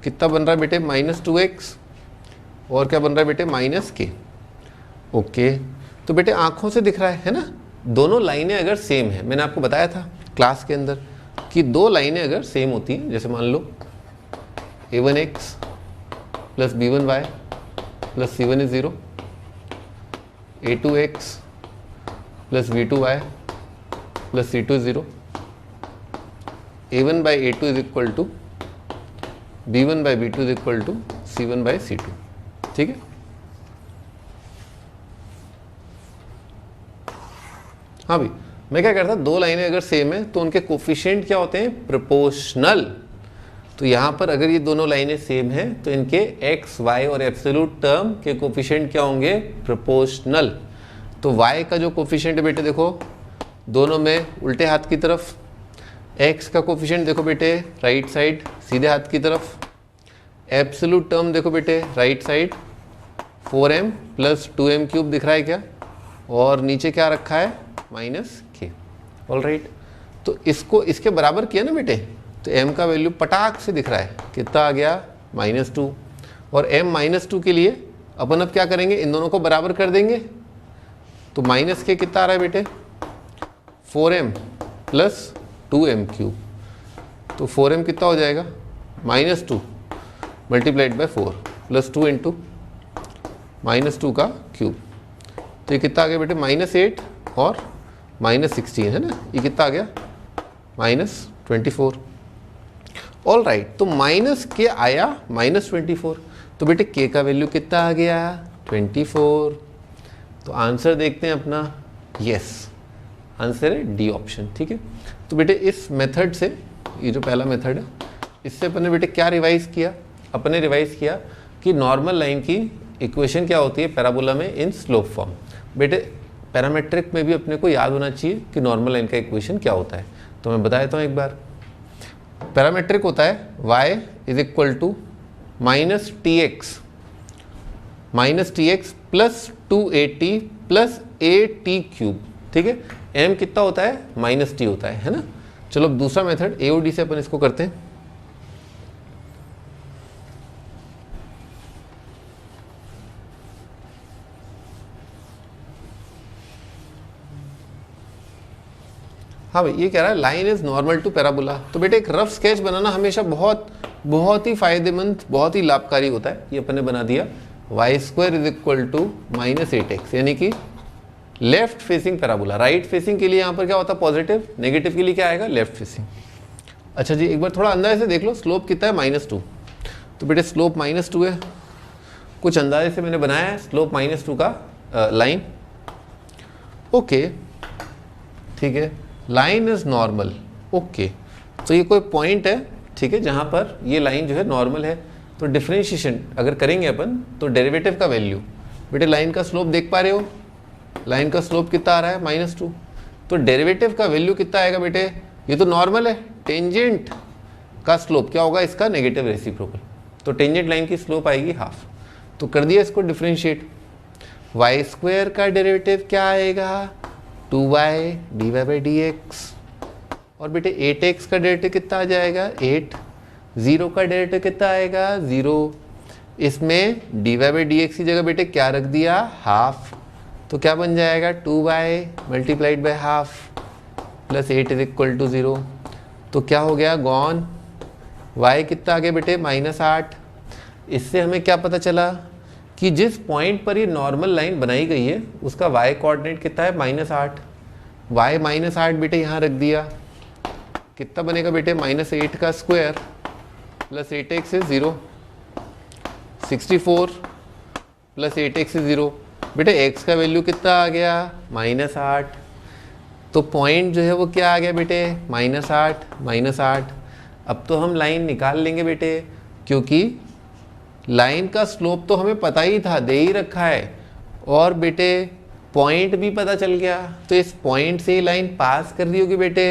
कितना बन रहा है बेटे -2x, और क्या बन रहा है बेटे -k, ओके। तो बेटे आंखों से दिख रहा है ना, दोनों लाइनें अगर सेम है, मैंने आपको बताया था क्लास के अंदर कि दो लाइनें अगर सेम होती हैं, जैसे मान लो a1x plus b1y plus c1 is 0, a2x plus v2y plus c2 is 0, a1 by a2 is equal to b1 by b2 is equal to c1 by c2, ठीक है। हाँ भाई, मैं क्या करता, दो लाइनें अगर सेम है तो उनके कोफिशिएंट क्या होते हैं, प्रोपोर्शनल। तो यहाँ पर अगर ये दोनों लाइनें सेम हैं तो इनके x, y और एब्सोल्यूट टर्म के कोफिशिएंट क्या होंगे, प्रोपोर्शनल। तो y का जो कोफिशिएंट है बेटे देखो, दोनों में उल्टे हाथ की तरफ, x का कोफिशिएंट देखो बेटे राइट साइड सीधे हाथ की तरफ, एब्सोल्यूट टर्म देखो बेटे right side 4m plus 2m cube दिख रहा है क्या, और नीचे क्या रखा है -k, ऑल राइट। तो इसको इसके बराबर किया ना बेटे, तो m का वैल्यू पटाख से दिख रहा है, कितना आ गया -2, और m -2 के लिए अपन अब क्या करेंगे, इन दोनों को बराबर कर देंगे, तो -k कितना आ रहा है बेटे 4m प्लस 2m क्यूब, तो 4m कितना हो जाएगा -2 मल्टीप्लाइड बाय 4 प्लस 2 इंटू -2 का क्यूब, तो ये कितना आ गया बेटे -8 और -16, है ना, ये कितना आ गया -24, ऑल राइट। तो -k आया -24, तो बेटे k का वैल्यू कितना आ गया 24। तो आंसर देखते हैं अपना, यस आंसर है डी ऑप्शन, ठीक है। तो बेटे इस मेथड से, ये जो पहला मेथड है, इससे अपन ने बेटे क्या रिवाइज किया, अपन ने रिवाइज किया कि नॉर्मल लाइन की इक्वेशन क्या होती है पैराबोला में इन स्लोप फॉर्म। बेटे पैरामेट्रिक में भी अपने को याद होना चाहिए कि नॉर्मल लाइन का इक्वेशन क्या होता है, तो मैं बता देता हूँ एक बार। पैरामेट्रिक होता है y is equal to -tx plus 2at plus at cube, ठीक है। m कितना होता है -t होता है ना। चलो अब दूसरा मेथड AOD से अपन इसको करते हैं। हाँ भाई, ये कह रहा है line is normal to parabola. तो बेटे एक रफ स्केच बनाना हमेशा बहुत ही फायदेमंद, बहुत ही लाभकारी होता है। ये अपन ने बना दिया y square is equal to -8x, यानी कि left facing parabola. Right facing के लिए यहाँ पर क्या होता है पॉजिटिव, नेगेटिव के लिए क्या आएगा लेफ्ट फेसिंग। अच्छा जी, एक बार थोड़ा अंदाजे से देख लो, स्लोप कितना है -2, तो बेटे स्लोप -2 है। कुछ अंदाजे से मैंने बनाया है स्लोप -2 का लाइन। ओके ठीक है, लाइन इज नॉर्मल। ओके, तो ये कोई पॉइंट है, ठीक है, जहाँ पर ये लाइन जो है नॉर्मल है। तो डिफ्रेंशिएशन अगर करेंगे अपन तो डेरिवेटिव का वैल्यू, बेटे लाइन का स्लोप देख पा रहे हो, लाइन का स्लोप कितना आ रहा है -2, तो डेरिवेटिव का वैल्यू कितना आएगा बेटे, ये तो नॉर्मल है, टेंजेंट का स्लोप क्या होगा इसका नेगेटिव रेसिप्रोकल, तो टेंजेंट लाइन की स्लोप आएगी हाफ। तो कर दिया इसको डिफ्रेंशिएट, वाई स्क्वायर का डेरिवेटिव क्या आएगा 2y dy/dx, और बेटे 8x का डेरिवेटिव कितना आ जाएगा 8, 0 का डेरिवेटिव कितना आएगा 0, इसमें dy/dx की जगह बेटे क्या रख दिया हाफ, तो क्या बन जाएगा 2y multiplied by half plus 8 is equal to 0। तो क्या हो गया गॉन, y कितना आ गया बेटे -8। इससे हमें क्या पता चला कि जिस पॉइंट पर ये नॉर्मल लाइन बनाई गई है उसका y कोऑर्डिनेट कितना है -8, y -8 बेटे यहाँ रख दिया, कितना बनेगा बेटे -8 का square plus 8x is 0, 64 plus 8x is 0। बेटे x का वैल्यू कितना आ गया -8, तो पॉइंट जो है वो क्या आ गया बेटे -8। अब तो हम लाइन निकाल लेंगे बेटे, क्योंकि लाइन का स्लोप तो हमें पता ही था, दे ही रखा है, और बेटे पॉइंट भी पता चल गया, तो इस पॉइंट से ही लाइन पास कर दी होगी बेटे,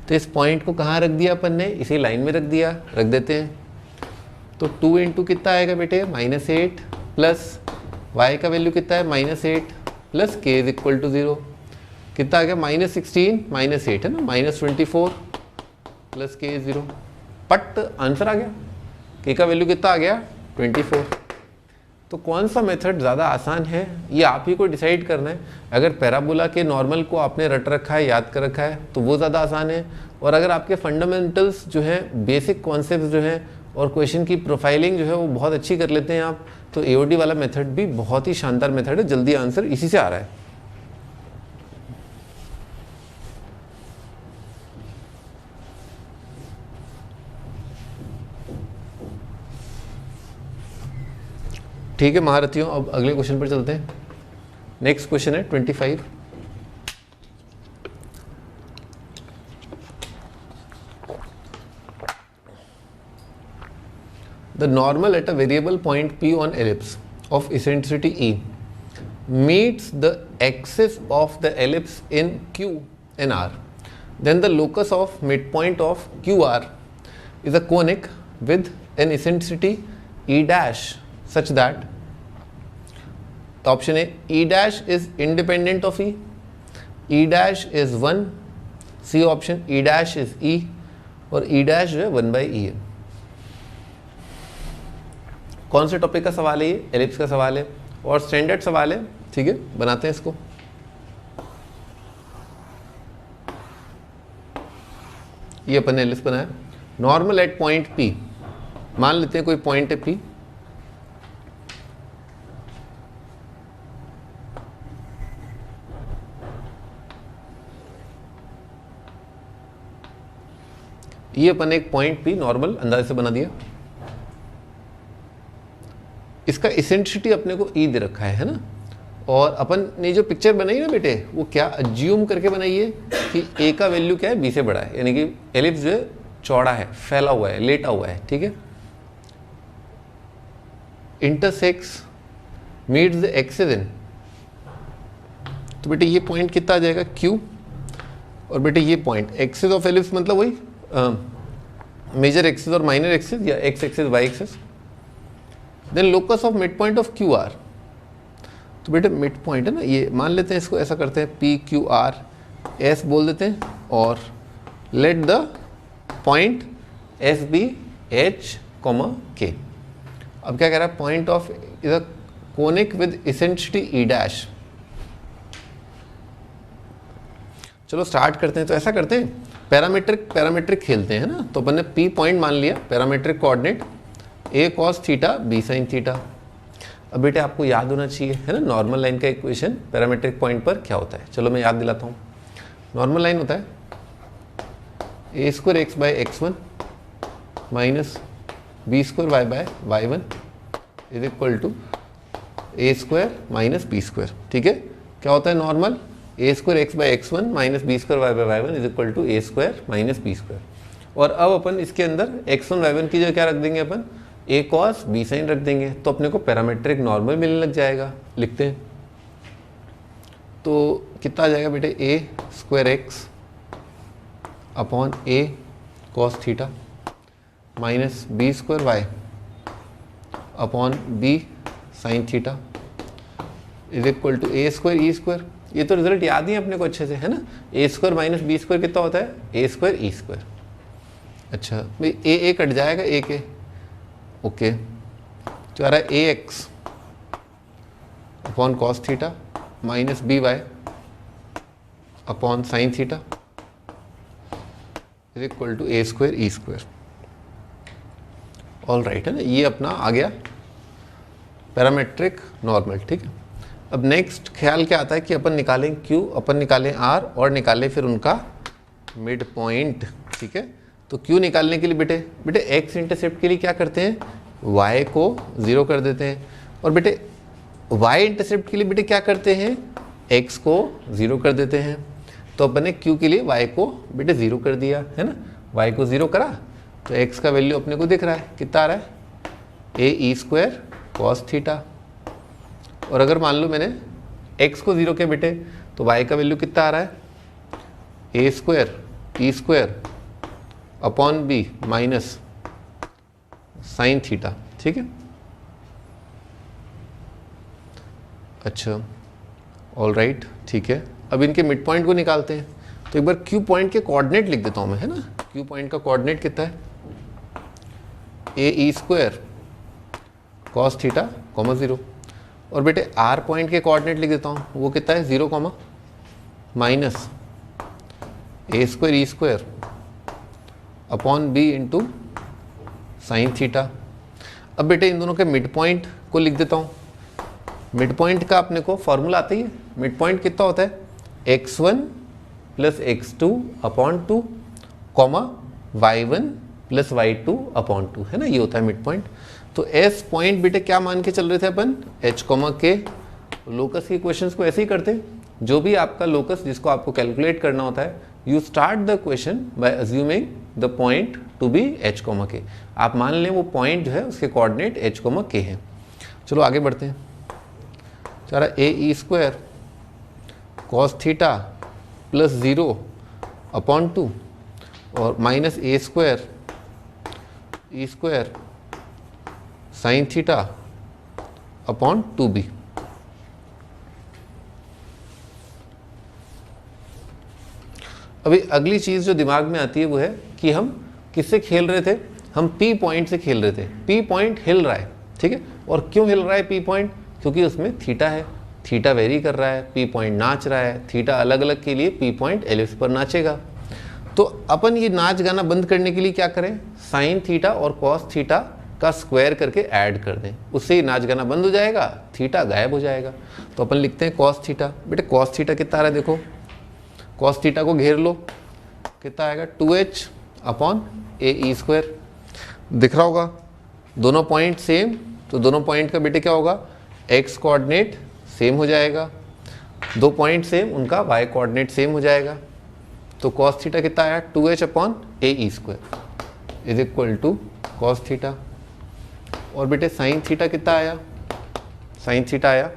तो इस पॉइंट को कहाँ रख दिया अपन ने, इसी लाइन में रख दिया, रख देते हैं। तो 2 इंटू कितना आएगा बेटे -8 प्लस y का वैल्यू कितना है -8 plus k is equal to 0, कितना आ गया -16 -8 है ना, -24 प्लस k इज 0, पट आंसर आ गया, k का वैल्यू कितना आ गया 24। तो कौन सा मेथड ज़्यादा आसान है ये आप ही को डिसाइड करना है। अगर पैराबोला के नॉर्मल को आपने रट रखा है, याद कर रखा है, तो वो ज़्यादा आसान है, और अगर आपके फंडामेंटल्स जो हैं, बेसिक कॉन्सेप्ट जो हैं, और क्वेश्चन की प्रोफाइलिंग जो है वो बहुत अच्छी कर लेते हैं आप, तो एओडी वाला मेथड भी बहुत ही शानदार मेथड है, जल्दी आंसर इसी से आ रहा है। ठीक है महारथियों, अब अगले क्वेश्चन पर चलते हैं। नेक्स्ट क्वेश्चन है 25। The normal at a variable point P on ellipse of eccentricity E meets the axis of the ellipse in Q and R. Then the locus of midpoint of QR is a conic with an eccentricity E dash such that the option A, E dash is independent of E, E dash is 1, C option E dash is E, और E dash जो है 1/E है। कौन से topic का सवाल है ये, एलिप्स का सवाल है, और स्टैंडर्ड सवाल है, ठीक है, बनाते हैं इसको। ये अपन ने एलिप्स बनाया, नॉर्मल एट पॉइंट P, मान लेते हैं कोई पॉइंट है P, ये अपन एक पॉइंट P नॉर्मल अंदाजे से बना दिया, इसका इसेंट्रिसिटी अपने को E दे रखा है ना, और अपन ने जो पिक्चर बनाई ना बेटे वो क्या अज्यूम करके बनाई है कि A का वैल्यू क्या है B से बड़ा है, यानी कि एलिप्स जो है चौड़ा है, फैला हुआ है, लेटा हुआ है, ठीक है। इंटरसेक्स मीट्स द एक्सिस इन, तो बेटे ये पॉइंट कितना आ जाएगा Q, और बेटे ये पॉइंट एक्सिस ऑफ एलिप्स मतलब वही मेजर एक्सिस और माइनर एक्सिस, या X axis Y axis. Then locus of mid point of Q R, तो बेटे मिड पॉइंट है ना, ये मान लेते हैं, इसको ऐसा करते हैं पी क्यू आर एस बोल देते हैं, और let the point S be H comma K. अब क्या कह रहा है, point of is a conic with eccentricity E dash. चलो स्टार्ट करते हैं, तो ऐसा करते हैं पैरामेट्रिक खेलते हैं ना, तो अपन ने P पॉइंट मान लिया, parametric coordinate A cos theta B sin theta. अब बेटे आपको याद होना चाहिए है ना नॉर्मल लाइन का इक्वेशन पैरामीट्रिक पॉइंट पर क्या होता है। चलो मैं याद दिलाता हूँ। नॉर्मल लाइन होता है a square x by x1 minus B square y by y1 is equal to a square minus B square. ठीक है, क्या होता है normal a square x by x1 minus B square y by y1 is equal to a square minus B square. और अब अपन इसके अंदर x1 y1 की जगह क्या रख देंगे अपन ए कॉस बी साइन रख देंगे, तो अपने को पैरामीट्रिक नॉर्मल मिलने लग जाएगा। लिखते हैं तो कितना आ जाएगा बेटे a square x upon a cos theta minus B square y upon b sine theta is equal to a square e square. ये तो रिजल्ट याद ही है अपने को अच्छे से है ना। ए स्क्वायर माइनस बी स्क्वायर कितना होता है ए स्क्वायर ई स्क्वायर। अच्छा भाई ए कट जाएगा ए के, ओके तो आ रहा है a x upon cos theta minus b y upon sine theta is equal to a square e square. All right है ना, ये अपना आ गया पैरामेट्रिक नॉर्मल। ठीक है, अब नेक्स्ट ख्याल क्या आता है कि अपन निकालें क्यू, अपन निकालें आर और निकालें फिर उनका मिड पॉइंट। ठीक है, तो क्यू निकालने के लिए बेटे एक्स इंटरसेप्ट के लिए क्या करते हैं y को 0 कर देते हैं, और बेटे y इंटरसेप्ट के लिए बेटे क्या करते हैं x को 0 कर देते हैं। तो अपन ने q के लिए y को बेटे 0 कर दिया है ना, y को 0 करा तो x का वैल्यू अपने को दिख रहा है कितना आ रहा है ए ई स्क्वायर कॉस थीटा। और अगर मान लो मैंने x को 0 किया बेटे तो y का वैल्यू कितना आ रहा है a square e square upon b minus sine theta. ठीक है, अच्छा ऑल राइट ठीक है। अब इनके मिड पॉइंट को निकालते हैं, तो एक बार क्यू पॉइंट के कोऑर्डिनेट लिख देता हूं मैं है ना। क्यू पॉइंट का कोऑर्डिनेट कितना है ए ई स्क्वायर कॉस थीटा कॉमा 0, और बेटे आर पॉइंट के कोऑर्डिनेट लिख देता हूं, वो कितना है 0 comma minus a square e square upon b into sine theta. अब बेटे इन दोनों के मिड पॉइंट को लिख देता हूँ। मिड पॉइंट का अपने को फॉर्मूला आता ही है। मिड पॉइंट कितना होता है x1 plus x2 upon 2 comma y1 plus y2 upon 2 है ना, ये होता है मिड पॉइंट। तो एस पॉइंट बेटे क्या मान के चल रहे थे अपन h कॉमा के। लोकस के क्वेश्चंस को ऐसे ही करते हैं, जो भी आपका लोकस जिसको आपको कैलकुलेट करना होता है you start the question by assuming the point to be h comma K. आप मान लें वो पॉइंट जो है उसके कोऑर्डिनेट h कॉमा के हैं। चलो आगे बढ़ते हैं। सारा a E square cos theta plus 0 upon 2 और minus a square e square sine theta upon 2b। अभी अगली चीज़ जो दिमाग में आती है वो है कि हम किससे खेल रहे थे, हम पी पॉइंट से खेल रहे थे। पी पॉइंट हिल रहा है, ठीक है, और क्यों हिल रहा है पी पॉइंट, क्योंकि उसमें थीटा है, थीटा वेरी कर रहा है, पी पॉइंट नाच रहा है, थीटा अलग अलग के लिए पी पॉइंट एलिप्स पर नाचेगा। तो अपन ये नाच गाना बंद करने के लिए क्या करें, साइन थीटा और कॉस थीटा का स्क्वायर करके ऐड कर दें, उससे ही नाच गाना बंद हो जाएगा, थीटा गायब हो जाएगा। तो अपन लिखते हैं कॉस थीटा। बेटे कॉस थीटा कितना आ रहा है, देखो कॉस थीटा को घेर लो, कितना आएगा 2h upon A E square. दिख रहा होगा दोनों पॉइंट सेम, तो दोनों पॉइंट का बेटे क्या होगा, x कोऑर्डिनेट सेम हो जाएगा, दो पॉइंट सेम उनका y कोऑर्डिनेट सेम हो जाएगा। तो कॉस थीटा कितना आया 2h upon A E square is equal to cos theta. और बेटे साइन थीटा कितना आया, साइन थीटा आया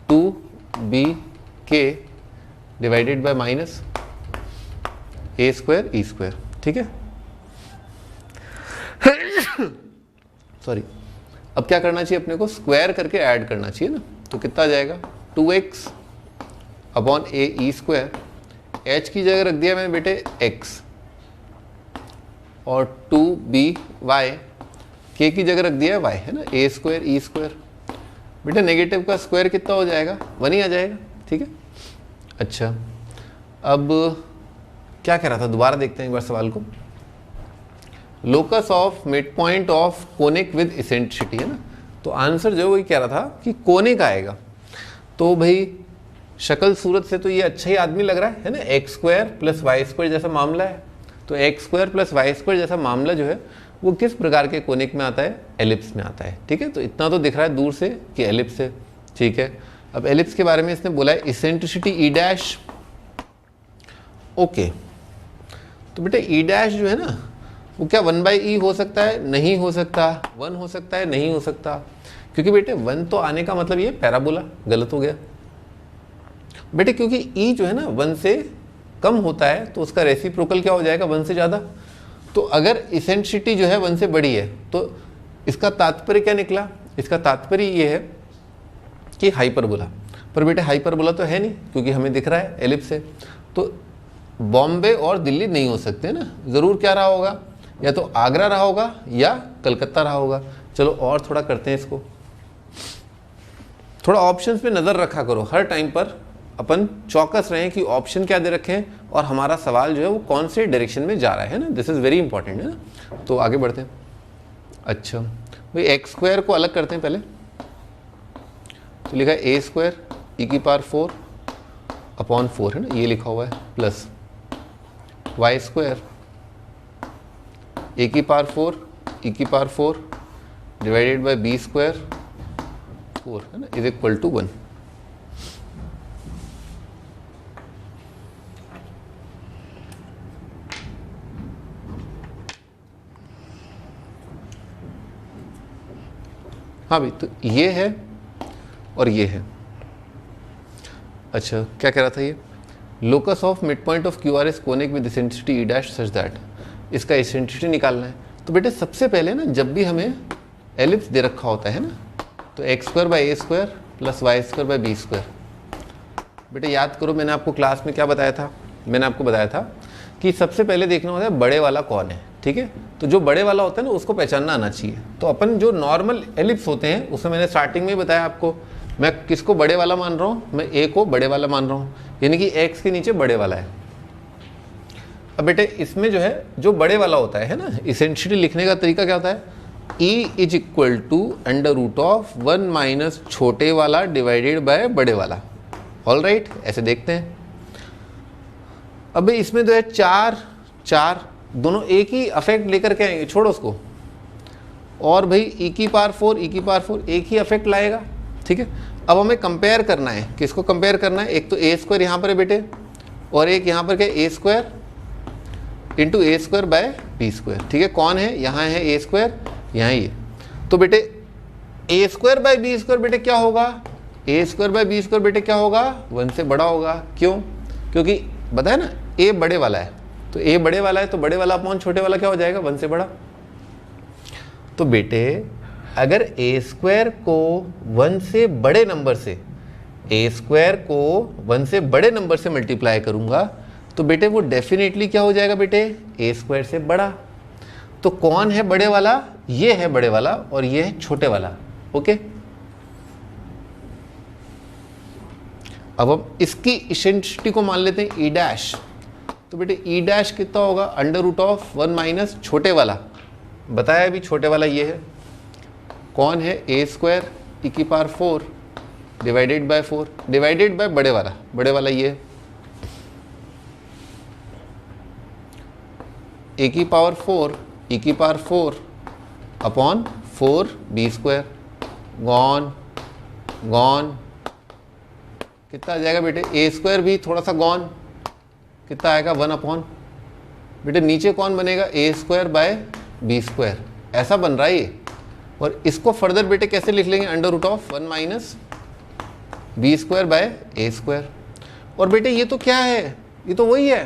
2bk divided by minus a square e square. ठीक है, सॉरी, अब क्या करना चाहिए अपने को, स्क्वायर करके ऐड करना चाहिए ना। तो कितना आ जाएगा 2x upon A E square, h की जगह रख दिया मैंने बेटे x, और 2by k की जगह रख दिया है y, है ना, a स्क्वायर ई स्क्वायर। बेटे नेगेटिव का स्क्वायर कितना हो जाएगा, 1 ही आ जाएगा। ठीक है, अच्छा अब क्या कह रहा था, दोबारा देखते हैं एक बार सवाल को। Locus of mid point of conic with eccentricity, है ना, तो आंसर जो है वही कह रहा था कि कोने का आएगा। तो भाई शक्ल सूरत से तो ये अच्छा ही आदमी लग रहा है ना, X square plus Y square जैसा मामला है। तो X square plus Y square जैसा मामला जो है वो किस प्रकार के कोनिक में आता है, एलिप्स में आता है। ठीक है, तो इतना तो दिख रहा है दूर से कि एलिप्स है। ठीक है, अब एलिप्स के बारे में इसने बोला है इसेंट्रिसिटी ई डैश। ओके, तो बेटे ई डैश जो है ना वो क्या 1/e हो सकता है, नहीं हो सकता, 1 हो सकता है, नहीं हो सकता, क्योंकि बेटे 1 तो आने का मतलब ये पैराबोला, गलत हो गया बेटे, क्योंकि e जो है ना 1 से कम होता है तो उसका रेसिप्रोकल क्या हो जाएगा, 1 से ज़्यादा। तो अगर इसेंट्रिसिटी जो है 1 से बड़ी है तो इसका तात्पर्य क्या निकला, इसका तात्पर्य ये है कि हाइपरबोला। पर बेटे हाइपरबोला तो है नहीं, क्योंकि हमें दिख रहा है एलिप्स है। तो बॉम्बे और दिल्ली नहीं हो सकते ना, ज़रूर क्या रहा होगा, या तो आगरा रहा होगा या कलकत्ता रहा होगा। चलो और थोड़ा करते हैं इसको, थोड़ा ऑप्शंस पे नज़र रखा करो, हर टाइम पर अपन चौकस रहें कि ऑप्शन क्या दे रखे हैं और हमारा सवाल जो है वो कौन से डायरेक्शन में जा रहा है ना, दिस इज़ वेरी इंपॉर्टेंट है ना। तो आगे बढ़ते हैं। अच्छा भाई एक्स स्क्वायर को अलग करते हैं पहले, तो लिखा है ए स्क्वायर ई की पावर 4 अपॉन 4 है ना, ये लिखा हुआ है, प्लस वाई स्क्वायर ए की पावर 4 ई की power 4 divided by B square 4 है ना, इज इक्वल टू 1। हाँ भाई, तो ये है और ये है। अच्छा क्या कह रहा था ये, locus of mid point of Q are is conic with eccentricity E dash such that, इसका इसेंट्रिसिटी निकालना है। तो बेटे सबसे पहले ना जब भी हमें एलिप्स दे रखा होता है ना, तो X square by A square plus Y square by B square. बेटे याद करो मैंने आपको क्लास में क्या बताया था, मैंने आपको बताया था कि सबसे पहले देखना होता है बड़े वाला कौन है। ठीक है, तो जो बड़े वाला होता है ना उसको पहचानना आना चाहिए। तो अपन जो नॉर्मल एलिप्स होते हैं उसमें मैंने स्टार्टिंग में ही बताया आपको, मैं किसको बड़े वाला मान रहा हूँ, मैं ए को बड़े वाला मान रहा हूँ, यानी कि एक्स के नीचे बड़े वाला है। अब बेटे इसमें जो है जो बड़े वाला होता है ना, इसेंट्रिसिटी लिखने का तरीका क्या होता है, E is equal to under root of 1 minus छोटे वाला डिवाइडेड बाय बड़े वाला। ऑल राइट, ऐसे देखते हैं। अब इसमें जो है चार दोनों एक ही अफेक्ट लेकर के आएंगे, छोड़ो उसको, और भाई ई की पावर 4 एक ही अफेक्ट लाएगा। ठीक है, अब हमें कंपेयर करना है, किसको कंपेयर करना है, एक तो ए स्क्वायर यहाँ पर है बेटे, और एक यहाँ पर क्या a square into a square by B square. ठीक है, कौन है, यहाँ है ए स्क्वायर, यहाँ ये। तो बेटे a square by B square बेटे क्या होगा, ए स्क्वायर बाय बी स्क्वायर बेटे क्या होगा, 1 से बड़ा होगा। क्यों, क्योंकि बताया ना ए बड़े वाला है, तो ए बड़े वाला है तो बड़े वाला अपॉन छोटे वाला क्या हो जाएगा, 1 से बड़ा। तो बेटे अगर ए स्क्वायर को 1 से बड़े नंबर से, ए स्क्वायर को 1 से बड़े नंबर से मल्टीप्लाई करूंगा तो बेटे वो डेफिनेटली क्या हो जाएगा बेटे, ए स्क्वायर से बड़ा। तो कौन है बड़े वाला, ये है बड़े वाला और ये है छोटे वाला। ओके, अब हम इसकी इसेंट्रिसिटी को मान लेते हैं ई डैश। तो बेटे ई डैश कितना होगा, अंडर रूट ऑफ 1 माइनस छोटे वाला, बताया अभी छोटे वाला ये है, कौन है, ए स्क्वायर ई की power 4 divided bye 4 divided bye बड़े वाला ये है, ए की पावर 4 ई की पावर 4 अपॉन 4 बी स्क्वायर, गॉन कितना आ जाएगा बेटे, ए स्क्वायर भी थोड़ा सा गॉन, कितना आएगा 1 अपॉन, बेटे नीचे कौन बनेगा, ए स्क्वायर बाय बी स्क्वायर, ऐसा बन रहा है ये। और इसको फर्दर बेटे कैसे लिख लेंगे, under root of 1 minus B square by A square. और बेटे ये तो क्या है, ये तो वही है,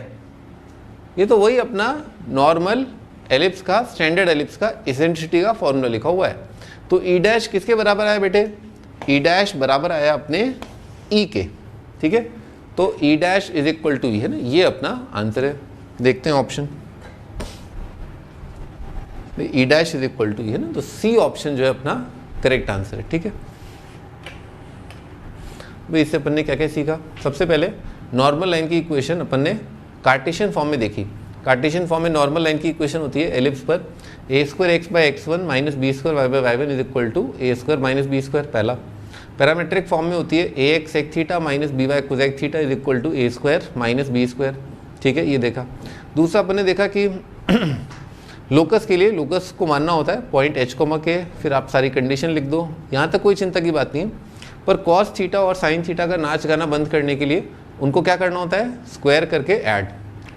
ये तो वही अपना नॉर्मल एलिप्स का, स्टैंडर्ड एलिप्स का इसेंट्रिसिटी का फॉर्मूला लिखा हुआ है। तो ई डैश किसके बराबर आया बेटे, ई डैश बराबर आया अपने ई के। ठीक है, तो e dash is equal to e है ना, ये अपना आंसर है। देखते हैं option, e dash is equal to e है ना, तो सी ऑप्शन जो है अपना करेक्ट आंसर है। ठीक है भाई, इससे अपन ने क्या क्या सीखा, सबसे पहले नॉर्मल लाइन की इक्वेशन अपन ने कार्टेशियन फॉर्म में देखी। कार्टेशियन फॉर्म में नॉर्मल लाइन की इक्वेशन होती है एलिप्स पर a square x by x one minus B square y by y one is equal to a square minus B square. पहला पैरामेट्रिक फॉर्म में होती है a x sec theta minus b y cosec theta is equal to a square minus B square. ठीक है, ये देखा। दूसरा अपन ने देखा कि लोकस के लिए लोकस को मानना होता है पॉइंट एच कोमा के, फिर आप सारी कंडीशन लिख दो, यहाँ तक कोई चिंता की बात नहीं है। पर कॉस थीटा और साइन थीटा का नाच गाना बंद करने के लिए उनको क्या करना होता है, स्क्वायर करके ऐड,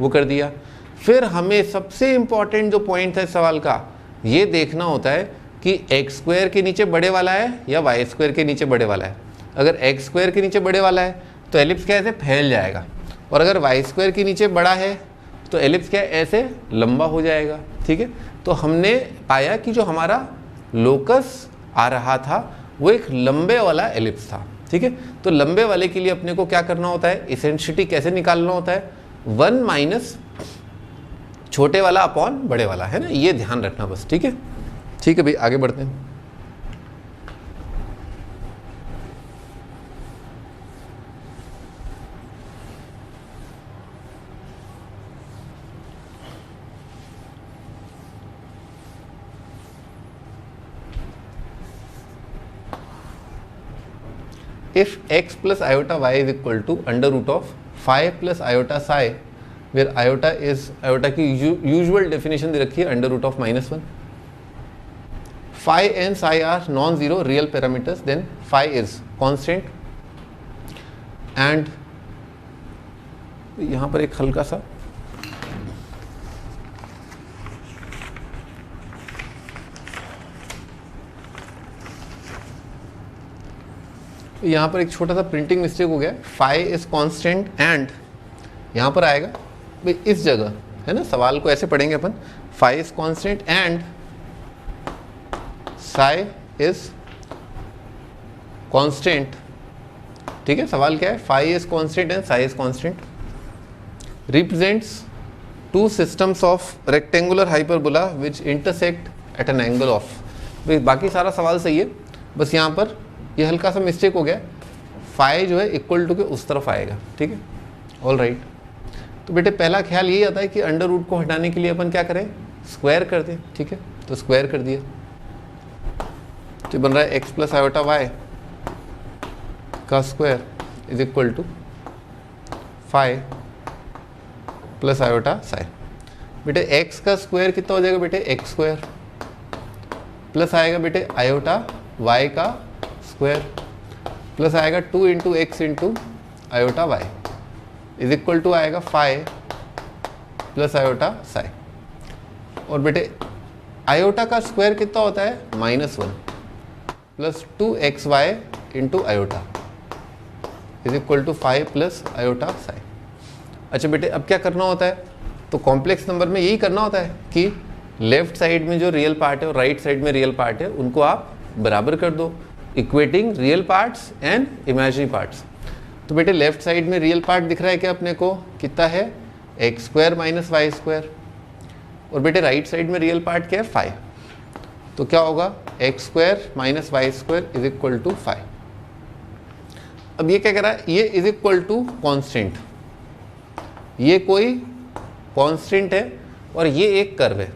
वो कर दिया। फिर हमें सबसे इम्पॉर्टेंट जो पॉइंट है सवाल का, ये देखना होता है कि एक्स स्क्वायर के नीचे बड़े वाला है या वाई स्क्वायर के नीचे बड़े वाला है। अगर एक्स स्क्वायर के नीचे बड़े वाला है तो एलिप्स क्या ऐसे फैल जाएगा, और अगर वाई स्क्वायर के नीचे बड़ा है तो एलिप्स क्या ऐसे लंबा हो जाएगा। ठीक है, तो हमने पाया कि जो हमारा लोकस आ रहा था वो एक लंबे वाला एलिप्स था। ठीक है, तो लंबे वाले के लिए अपने को क्या करना होता है, इसेंट्रिसिटी कैसे निकालना होता है, 1 माइनस छोटे वाला अपॉन बड़े वाला, है ना, ये ध्यान रखना बस। ठीक है, ठीक है भाई, आगे बढ़ते हैं। If x plus iota y is equal to under root of phi plus iota psi, where iota की usual definition दे रखी है under root of -1. Phi and psi are non-zero real parameters, then phi is constant, and यहाँ पर एक हल्का सा यहाँ पर एक छोटा सा प्रिंटिंग मिस्टेक हो गया, फाई इज कांस्टेंट एंड यहाँ पर आएगा भाई इस जगह, है ना, सवाल को ऐसे पढ़ेंगे अपन, phi is constant and psi is constant. ठीक है, सवाल क्या है, phi is constant and psi is constant represents two systems of rectangular hyperbola which intersect at an angle of. बाकी सारा सवाल सही है, बस यहाँ पर ये हल्का सा मिस्टेक हो गया, फाई जो है इक्वल टू के उस तरफ आएगा। ठीक है, ऑल राइट। तो बेटे पहला ख्याल यही आता है कि अंडर रूट को हटाने के लिए अपन क्या करें, स्क्वायर कर दें। ठीक है, तो स्क्वायर कर दिया तो बन रहा है एक्स प्लस आयोटा वाई का square is equal to phi plus iota psi. बेटे एक्स का स्क्वायर कितना हो जाएगा बेटे, एक्स स्क्वायर प्लस आएगा बेटे आयोटा वाई का स्क्वायर प्लस आएगा 2 into X into iota Y is equal to आएगा फाई प्लस आयोटा साई। और बेटे आयोटा का स्क्वायर कितना होता है, -1 plus 2xy into iota is equal to 5 plus iota psi. अच्छा बेटे अब क्या करना होता है, तो कॉम्प्लेक्स नंबर में यही करना होता है कि लेफ्ट साइड में जो रियल पार्ट है और राइट साइड में रियल पार्ट है उनको आप बराबर कर दो, equating real parts and imaginary parts. तो बेटे लेफ्ट साइड में रियल पार्ट दिख रहा है क्या अपने को, कितना है, X square minus Y square, और बेटे राइट साइड में रियल पार्ट क्या है, 5। तो क्या होगा, X square minus Y square is equal to 5। अब ये क्या कह रहा है, ये इज इक्वल टू कॉन्स्टेंट, ये कोई कॉन्स्टेंट है और ये एक कर्व है।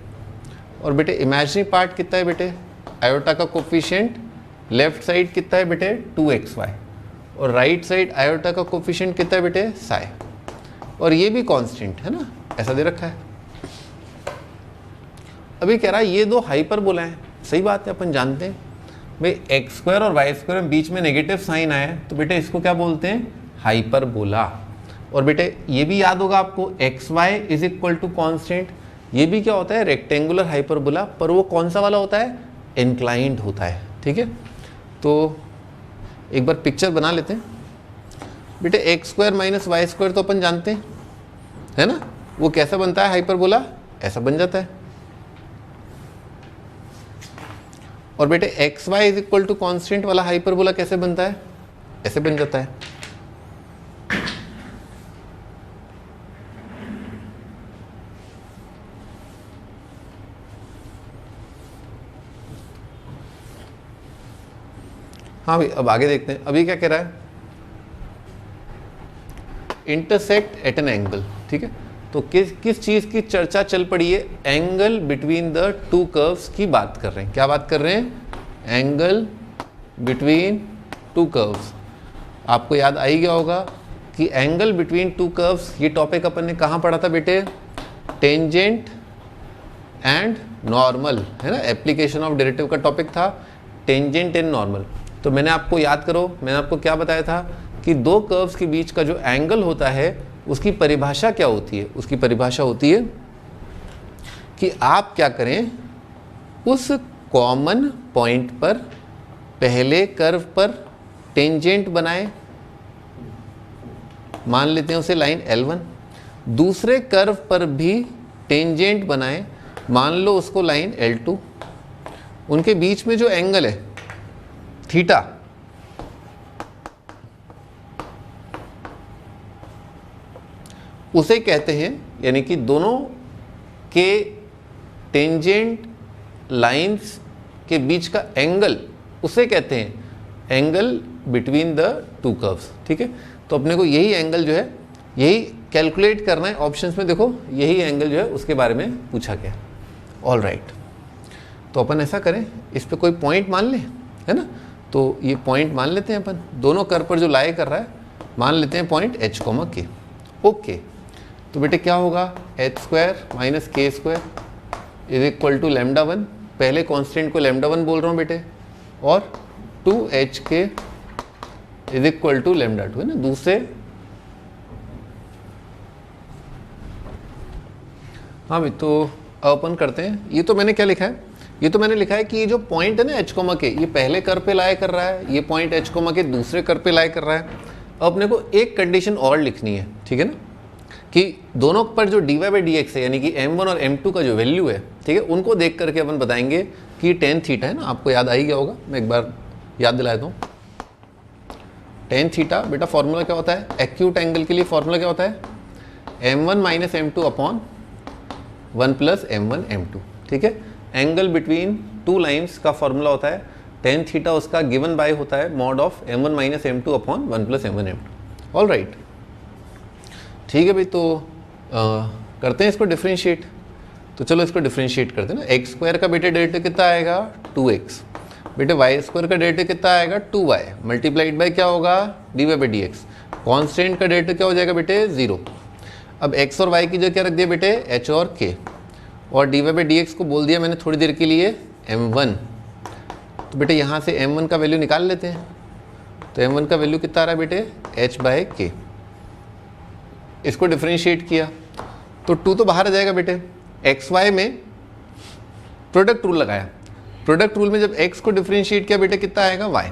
और बेटे इमेजिनरी पार्ट कितना है बेटे, आयोटा का कोफिशिएंट लेफ्ट साइड कितना है बेटे 2xy, और राइट साइड आयोटा का कोफिशिएंट कितना है बेटे साई, और ये भी कांस्टेंट है ना, ऐसा दे रखा है। अभी कह रहा है ये दो हाइपरबोला हैं, सही बात है, अपन जानते हैं भाई एक्स स्क्वायर और वाई स्क्वायर में बीच में नेगेटिव साइन आया है तो बेटे इसको क्या बोलते हैं, हाइपरबोला। और बेटे ये भी याद होगा आपको, X Y is equal to constant, ये भी क्या होता है, रेक्टेंगुलर हाइपरबोला, पर वो कौन सा वाला होता है, इंक्लाइंड होता है। ठीक है, तो एक बार पिक्चर बना लेते हैं बेटे। X square minus Y square तो अपन जानते हैं, है ना, वो कैसा बनता है हाइपरबोला, ऐसा बन जाता है। और बेटे X Y is equal to constant वाला हाइपरबोला कैसे बनता है, ऐसे बन जाता है। हाँ भाई, अब आगे देखते हैं। अभी क्या कह रहा है, इंटरसेक्ट एट एन एंगल। ठीक है, तो किस चीज़ की चर्चा चल पड़ी है? Angle between the two curves की बात कर रहे हैं। क्या बात कर रहे हैं? Angle between to curves. आपको याद आ ही गया होगा कि एंगल बिटवीन टू कर्व्स ये टॉपिक अपन ने कहाँ पढ़ा था बेटे? टेंजेंट एंड नॉर्मल, है ना, एप्लीकेशन ऑफ डेरिवेटिव का टॉपिक था टेंजेंट एंड नॉर्मल। तो मैंने आपको याद करो, मैंने आपको क्या बताया था कि दो कर्व्स के बीच का जो एंगल होता है उसकी परिभाषा क्या होती है? उसकी परिभाषा होती है कि आप क्या करें, उस कॉमन पॉइंट पर पहले कर्व पर टेंजेंट बनाएं, मान लेते हैं उसे लाइन L1, दूसरे कर्व पर भी टेंजेंट बनाएं, मान लो उसको लाइन L2, उनके बीच में जो एंगल है थीटा, उसे कहते हैं, यानी कि दोनों के टेंजेंट लाइंस के बीच का एंगल, उसे कहते हैं angle between the two curves. ठीक है, तो अपने को यही एंगल जो है यही कैलकुलेट करना है। ऑप्शंस में देखो यही एंगल जो है उसके बारे में पूछा गया। ऑल राइट, तो अपन ऐसा करें, इस पे कोई पॉइंट मान लें, है ना, तो ये पॉइंट मान लेते हैं अपन, दोनों कर्व पर जो लाई कर रहा है मान लेते हैं पॉइंट h, k। ओके, तो बेटे क्या होगा? h² minus k² is equal to λ1, पहले कांस्टेंट को λ1 बोल रहा हूँ बेटे, और 2hk इज इक्वल टू λ2, है ना। दूसरे, हाँ भाई, तो अपन करते हैं, ये तो मैंने क्या लिखा है? ये तो मैंने लिखा है कि ये जो पॉइंट है ना h, k, ये पहले कर्व पे लाई कर रहा है, ये पॉइंट h, k दूसरे कर्व पे लाई कर रहा है। अब अपने को एक कंडीशन और लिखनी है, ठीक है ना, कि दोनों पर जो dy/dx है, यानी कि m1 और m2 का जो वैल्यू है, ठीक है, उनको देख करके अपन बताएंगे कि tan थीटा है ना, आपको याद आ ही गया होगा, मैं एक बार याद दिला देता हूँ। tan थीटा बेटा फॉर्मूला क्या होता है? एक्यूट एंगल के लिए फॉर्मूला क्या होता है? m1 minus m2 upon 1 plus m1 m2। ठीक है, एंगल बिटवीन टू लाइन्स का फॉर्मूला होता है tan थीटा, उसका गिवन बाय होता है mod of m1 minus m2 upon 1 plus m1 m2। All right, ठीक है भाई, तो करते हैं इसको डिफ्रेंशिएट। तो चलो इसको डिफ्रेंशिएट करते हैं ना। x² का बेटे डेरिवेटिव कितना आएगा? 2x। बेटे y² का डेरिवेटिव कितना आएगा? 2y मल्टीप्लाइड बाय क्या होगा? dy/dx। कांस्टेंट का डेरिवेटिव क्या हो जाएगा बेटे? 0। अब x और y की जगह क्या रख दिया बेटे? h और k, और dy/dx को बोल दिया मैंने थोड़ी देर के लिए m1। तो बेटे यहाँ से m1 का वैल्यू निकाल लेते हैं। तो m1 का वैल्यू कितना आ रहा है बेटे? h/k। इसको डिफरेंशिएट किया तो 2 तो बाहर आ जाएगा बेटे। xy में प्रोडक्ट रूल लगाया, प्रोडक्ट रूल में जब x को डिफरेंशिएट किया बेटे कितना आएगा? y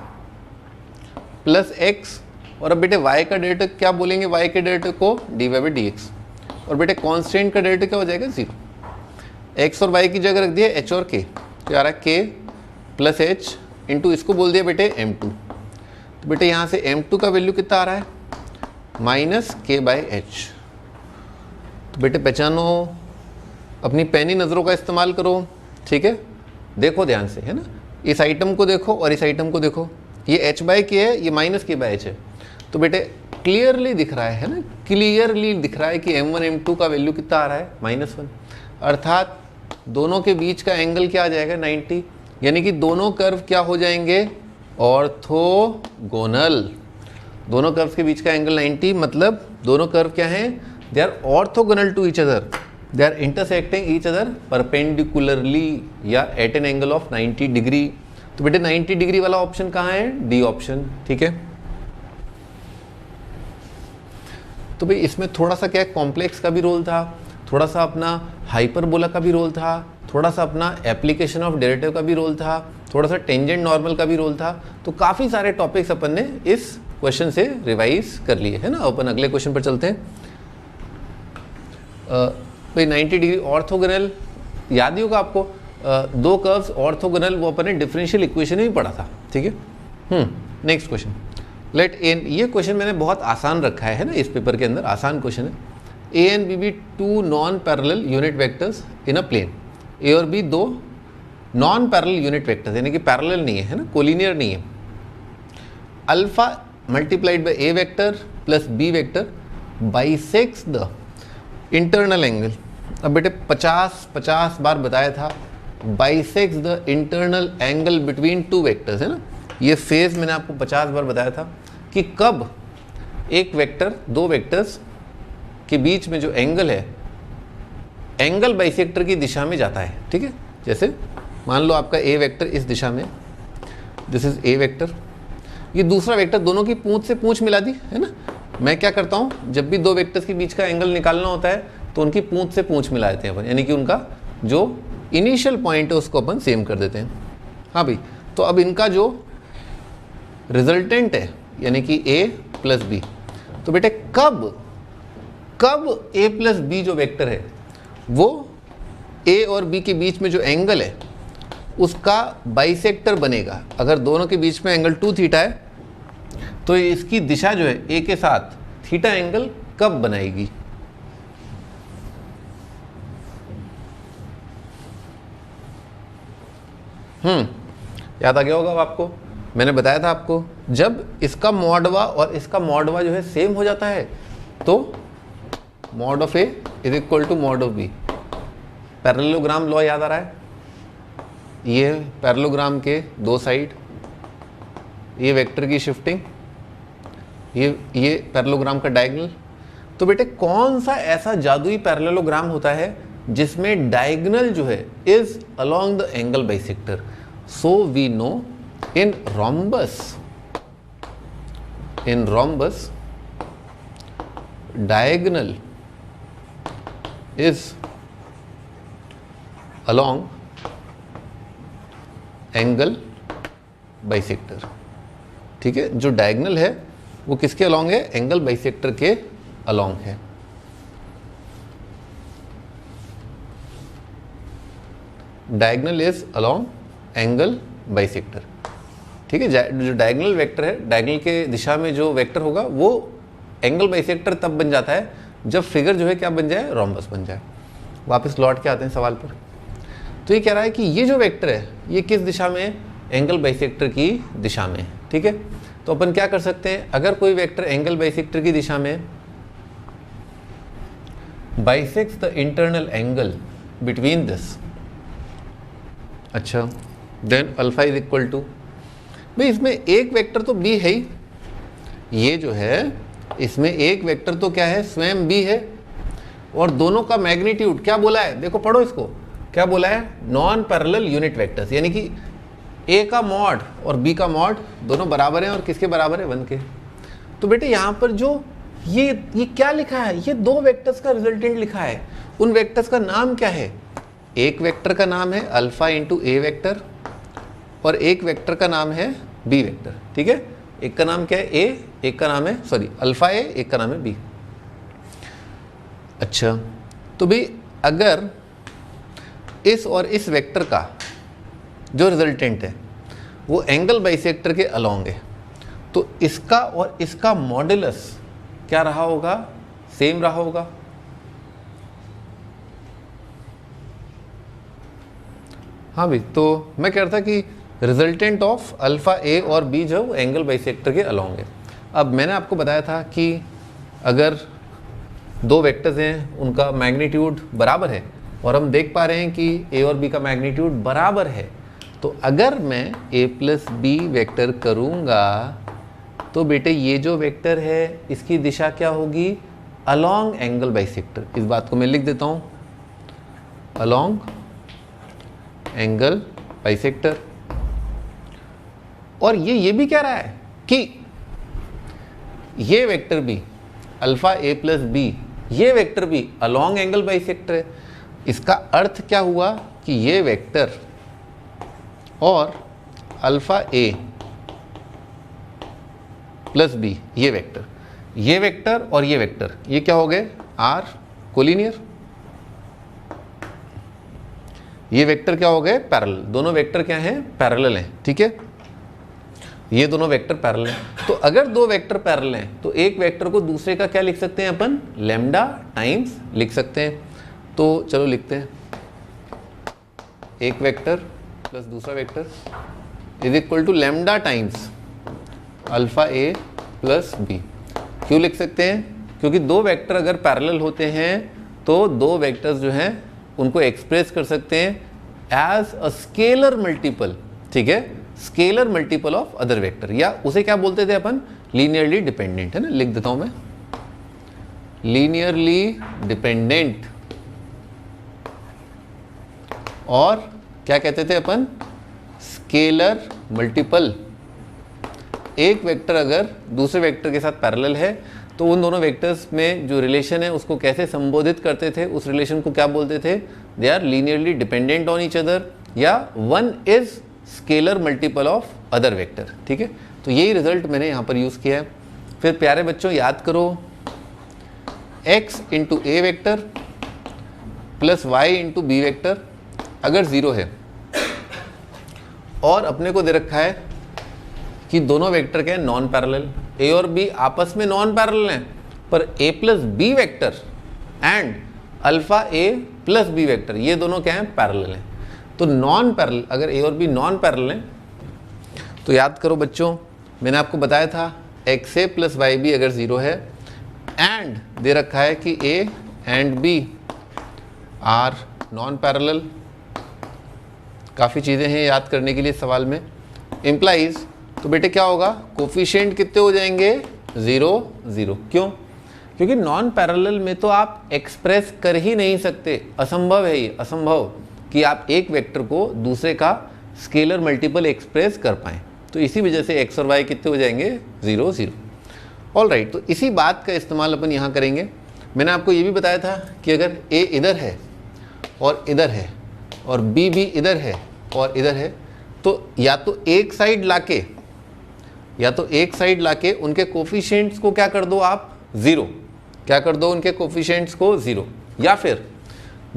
प्लस x, और अब बेटे y का डेरिवेटिव क्या बोलेंगे? y के डेरिवेटिव को dy/dx, और बेटे कांस्टेंट का डेरिवेटिव क्या हो जाएगा? 0। x और y की जगह रख दिया h और k, तो आ रहा है k प्लस h इंटू इसको बोल दिया बेटे m2। तो बेटे यहाँ से m2 का वैल्यू कितना आ रहा है? Minus k/h। तो बेटे पहचानो, अपनी पैनी नज़रों का इस्तेमाल करो, ठीक है, देखो ध्यान से, है ना, इस आइटम को देखो और इस आइटम को देखो, ये h/k है, ये माइनस k/h है। तो बेटे क्लियरली दिख रहा है ना, क्लियरली दिख रहा है कि m1 m2 का वैल्यू कितना आ रहा है? -1। अर्थात दोनों के बीच का एंगल क्या आ जाएगा? 90, यानी कि दोनों कर्व क्या हो जाएंगे? ऑर्थोगोनल। दोनों कर्व्स के बीच का एंगल 90, मतलब दोनों कर्व क्या हैं? They are orthogonal to each other, they are intersecting each other perpendicularly या at an angle of 90 degree. तो बेटे 90 डिग्री वाला ऑप्शन कहाँ है? D option. ठीक है, तो भाई इसमें थोड़ा सा क्या कॉम्प्लेक्स का भी रोल था, थोड़ा सा अपना हाइपरबोला का भी रोल था, थोड़ा सा अपना एप्लीकेशन ऑफ डेरिवेटिव का भी रोल था, थोड़ा सा टेंजेंट नॉर्मल का भी रोल था। तो काफ़ी सारे टॉपिक्स अपन ने इस क्वेश्चन से रिवाइज कर लिए, है ना। अपन अगले क्वेश्चन पर चलते हैं। भाई 90 डिग्री ऑर्थोगोनल याद ही होगा आपको, दो कर्व्स ऑर्थोगोनल, वो अपन ने डिफरेंशियल इक्वेशन में ही पढ़ा था, ठीक है। नेक्स्ट क्वेश्चन, लेट एन, ये क्वेश्चन मैंने बहुत आसान रखा है ना, इस पेपर के अंदर आसान क्वेश्चन है। A and b be two non parallel unit vectors in a plane. A और बी दो नॉन पैरेलल यूनिट वेक्टर्स, यानी कि पैरेलल नहीं है ना, कोलिनियर नहीं है। Alpha multiplied by A vector plus B vector bisects the internal angle, अब बेटे 50 बार बताया था, bisects the internal angle between two vectors, है ना। ये फेज मैंने आपको 50 बार बताया था कि कब एक वेक्टर, दो वेक्टर्स के बीच में जो एंगल है, एंगल बाइसेक्टर की दिशा में जाता है, ठीक है। जैसे मान लो आपका ए वेक्टर इस दिशा में, दिस इज ए वेक्टर, ये दूसरा वेक्टर, दोनों की पूंछ से पूंछ मिला दी, है ना। मैं क्या करता हूँ, जब भी दो वेक्टर्स के बीच का एंगल निकालना होता है तो उनकी पूंछ से पूंछ मिला देते हैं अपन, यानी कि उनका जो इनिशियल पॉइंट है उसको अपन सेम कर देते हैं। हाँ भाई, तो अब इनका जो रिजल्टेंट है यानी कि a प्लस बी, तो बेटे कब a प्लस बी जो वेक्टर है वो a और b के बीच में जो एंगल है उसका बाइसेक्टर बनेगा। अगर दोनों के बीच में एंगल 2 थीटा है तो इसकी दिशा जो है a के साथ थीटा एंगल कब बनाएगी। याद आ गया होगा अब आपको, मैंने बताया था आपको, जब इसका मॉडवा और इसका मॉडवा जो है सेम हो जाता है तो mod of A is equal to mod of B. Parallelogram law याद आ रहा है, ये पैरेललोग्राम के दो साइड, ये वेक्टर की शिफ्टिंग, ये पैरेललोग्राम का डायगोनल। तो बेटे कौन सा ऐसा जादुई पैरेललोग्राम होता है जिसमें डायगोनल जो है is along the angle bisector. So we know in rhombus diagonal is along angle bisector, ठीक है। जो डायगोनल है वो किसके अलोंग है, एंगल बाइसेक्टर के अलोंग है। Diagonal is along angle bisector, ठीक है। जो डायगोनल वेक्टर है, डायगोनल के दिशा में जो वेक्टर होगा वो एंगल बाइसेक्टर तब बन जाता है जब फिगर जो है क्या बन जाए, रोम्बस बन जाए। वापस लौट के आते हैं सवाल पर। तो ये कह रहा है कि ये जो वेक्टर है ये किस दिशा में है, एंगल बाइसेक्टर की दिशा में, ठीक है। तो अपन क्या कर सकते हैं, अगर कोई वेक्टर एंगल बाइसेक्टर की दिशा में bisects the internal angle between this, अच्छा, then alpha is equal to, भाई इसमें एक वेक्टर तो b है ही, ये जो है इसमें एक वेक्टर तो क्या है, स्वयं b है, और दोनों का मैग्नीट्यूड क्या बोला है, देखो पढ़ो इसको, क्या बोला है, नॉन पैरेलल यूनिट वेक्टर्स, यानी कि a का मॉड और b का मॉड दोनों बराबर हैं, और किसके बराबर है, 1 के। तो बेटे यहाँ पर जो ये क्या लिखा है, ये दो वेक्टर्स का रिजल्टेंट लिखा है। उन वेक्टर्स का नाम क्या है, एक वेक्टर का नाम है अल्फा इंटू ए वेक्टर और एक वेक्टर का नाम है बी वेक्टर, ठीक है। एक का नाम क्या है ए, एक का नाम है अल्फा ए, एक का नाम है बी। अच्छा, तो भाई अगर इस और इस वेक्टर का जो रिजल्टेंट है वो एंगल बाइसेक्टर के अलोंग है, तो इसका और इसका मॉडुलस क्या रहा होगा, सेम रहा होगा। हाँ भाई, तो मैं कह रहा था कि रिजल्टेंट ऑफ अल्फा ए और बी जो वो एंगल बाइसेक्टर के अलोंग है। अब मैंने आपको बताया था कि अगर दो वेक्टर्स हैं उनका मैग्नीट्यूड बराबर है और हम देख पा रहे हैं कि ए और बी का मैग्नीट्यूड बराबर है, तो अगर मैं ए प्लस बी वेक्टर करूँगा तो बेटे ये जो वेक्टर है इसकी दिशा क्या होगी, अलोंग एंगल बाइसेक्टर। इस बात को मैं लिख देता हूँ, अलोंग एंगल बाइसेक्टर। और ये भी कह रहा है कि ये वेक्टर भी अल्फा ए प्लस बी, ये वेक्टर भी अलोंग एंगल बाइसेक्टर है। इसका अर्थ क्या हुआ कि ये वेक्टर और अल्फा ए प्लस बी, ये वेक्टर और ये वेक्टर, ये क्या हो गए, आर कोलिनियर। ये वेक्टर क्या हो गए, पैरेलल। दोनों वेक्टर क्या हैं, पैरेलल हैं, ठीक है। ये दोनों वेक्टर पैरेलल हैं। तो अगर दो वेक्टर पैरेलल हैं तो एक वेक्टर को दूसरे का क्या लिख सकते हैं अपन, लैम्डा टाइम्स लिख सकते हैं। तो चलो लिखते हैं, एक वेक्टर प्लस दूसरा vector is equal to lambda times alpha A plus B. क्यों लिख सकते हैं, क्योंकि दो वेक्टर अगर पैरेलल होते हैं तो दो वेक्टर्स जो हैं उनको एक्सप्रेस कर सकते हैं एज अ स्केलर मल्टीपल, ठीक है, scalar multiple of other vector, या उसे क्या बोलते थे अपन, लीनियरली डिपेंडेंट, है ना, लिख देता हूं मैं, लीनियरली डिपेंडेंट। और क्या कहते थे अपन, स्केलर मल्टीपल। एक वेक्टर अगर दूसरे वेक्टर के साथ पैरेलल है तो उन दोनों वेक्टर्स में जो रिलेशन है उसको कैसे संबोधित करते थे, उस रिलेशन को क्या बोलते थे, they are linearly dependent on each other, या one is scalar multiple of other vector, ठीक है। तो यही रिजल्ट मैंने यहाँ पर यूज़ किया है। फिर प्यारे बच्चों याद करो, x into a vector plus y into b vector अगर ज़ीरो है और अपने को दे रखा है कि दोनों वेक्टर के नॉन पैरेलल, ए और बी आपस में नॉन पैरेलल हैं, पर a plus B vector and alpha A plus B vector ये दोनों क्या हैं, पैरेलल हैं। तो नॉन पैरेलल, अगर a और b नॉन पैरेलल हैं तो याद करो बच्चों, मैंने आपको बताया था X A plus Y B अगर ज़ीरो है एंड दे रखा है कि a and b are non parallel, काफ़ी चीज़ें हैं याद करने के लिए सवाल में, इम्प्लाइज, तो बेटे क्या होगा, कोफिशिएंट कितने हो जाएंगे, 0 0। क्यों, क्योंकि नॉन पैरेलल में तो आप एक्सप्रेस कर ही नहीं सकते, असंभव है ये, असंभव कि आप एक वेक्टर को दूसरे का स्केलर मल्टीपल एक्सप्रेस कर पाएँ। तो इसी वजह से x और y कितने हो जाएंगे, 0 0। ऑल राइट, तो इसी बात का इस्तेमाल अपन यहाँ करेंगे। मैंने आपको ये भी बताया था कि अगर a इधर है और इधर है और b भी इधर है और इधर है, तो या तो एक साइड लाके उनके कोफिशिएंट्स को क्या कर दो आप, 0, क्या कर दो उनके कोफिशिएंट्स को 0, या फिर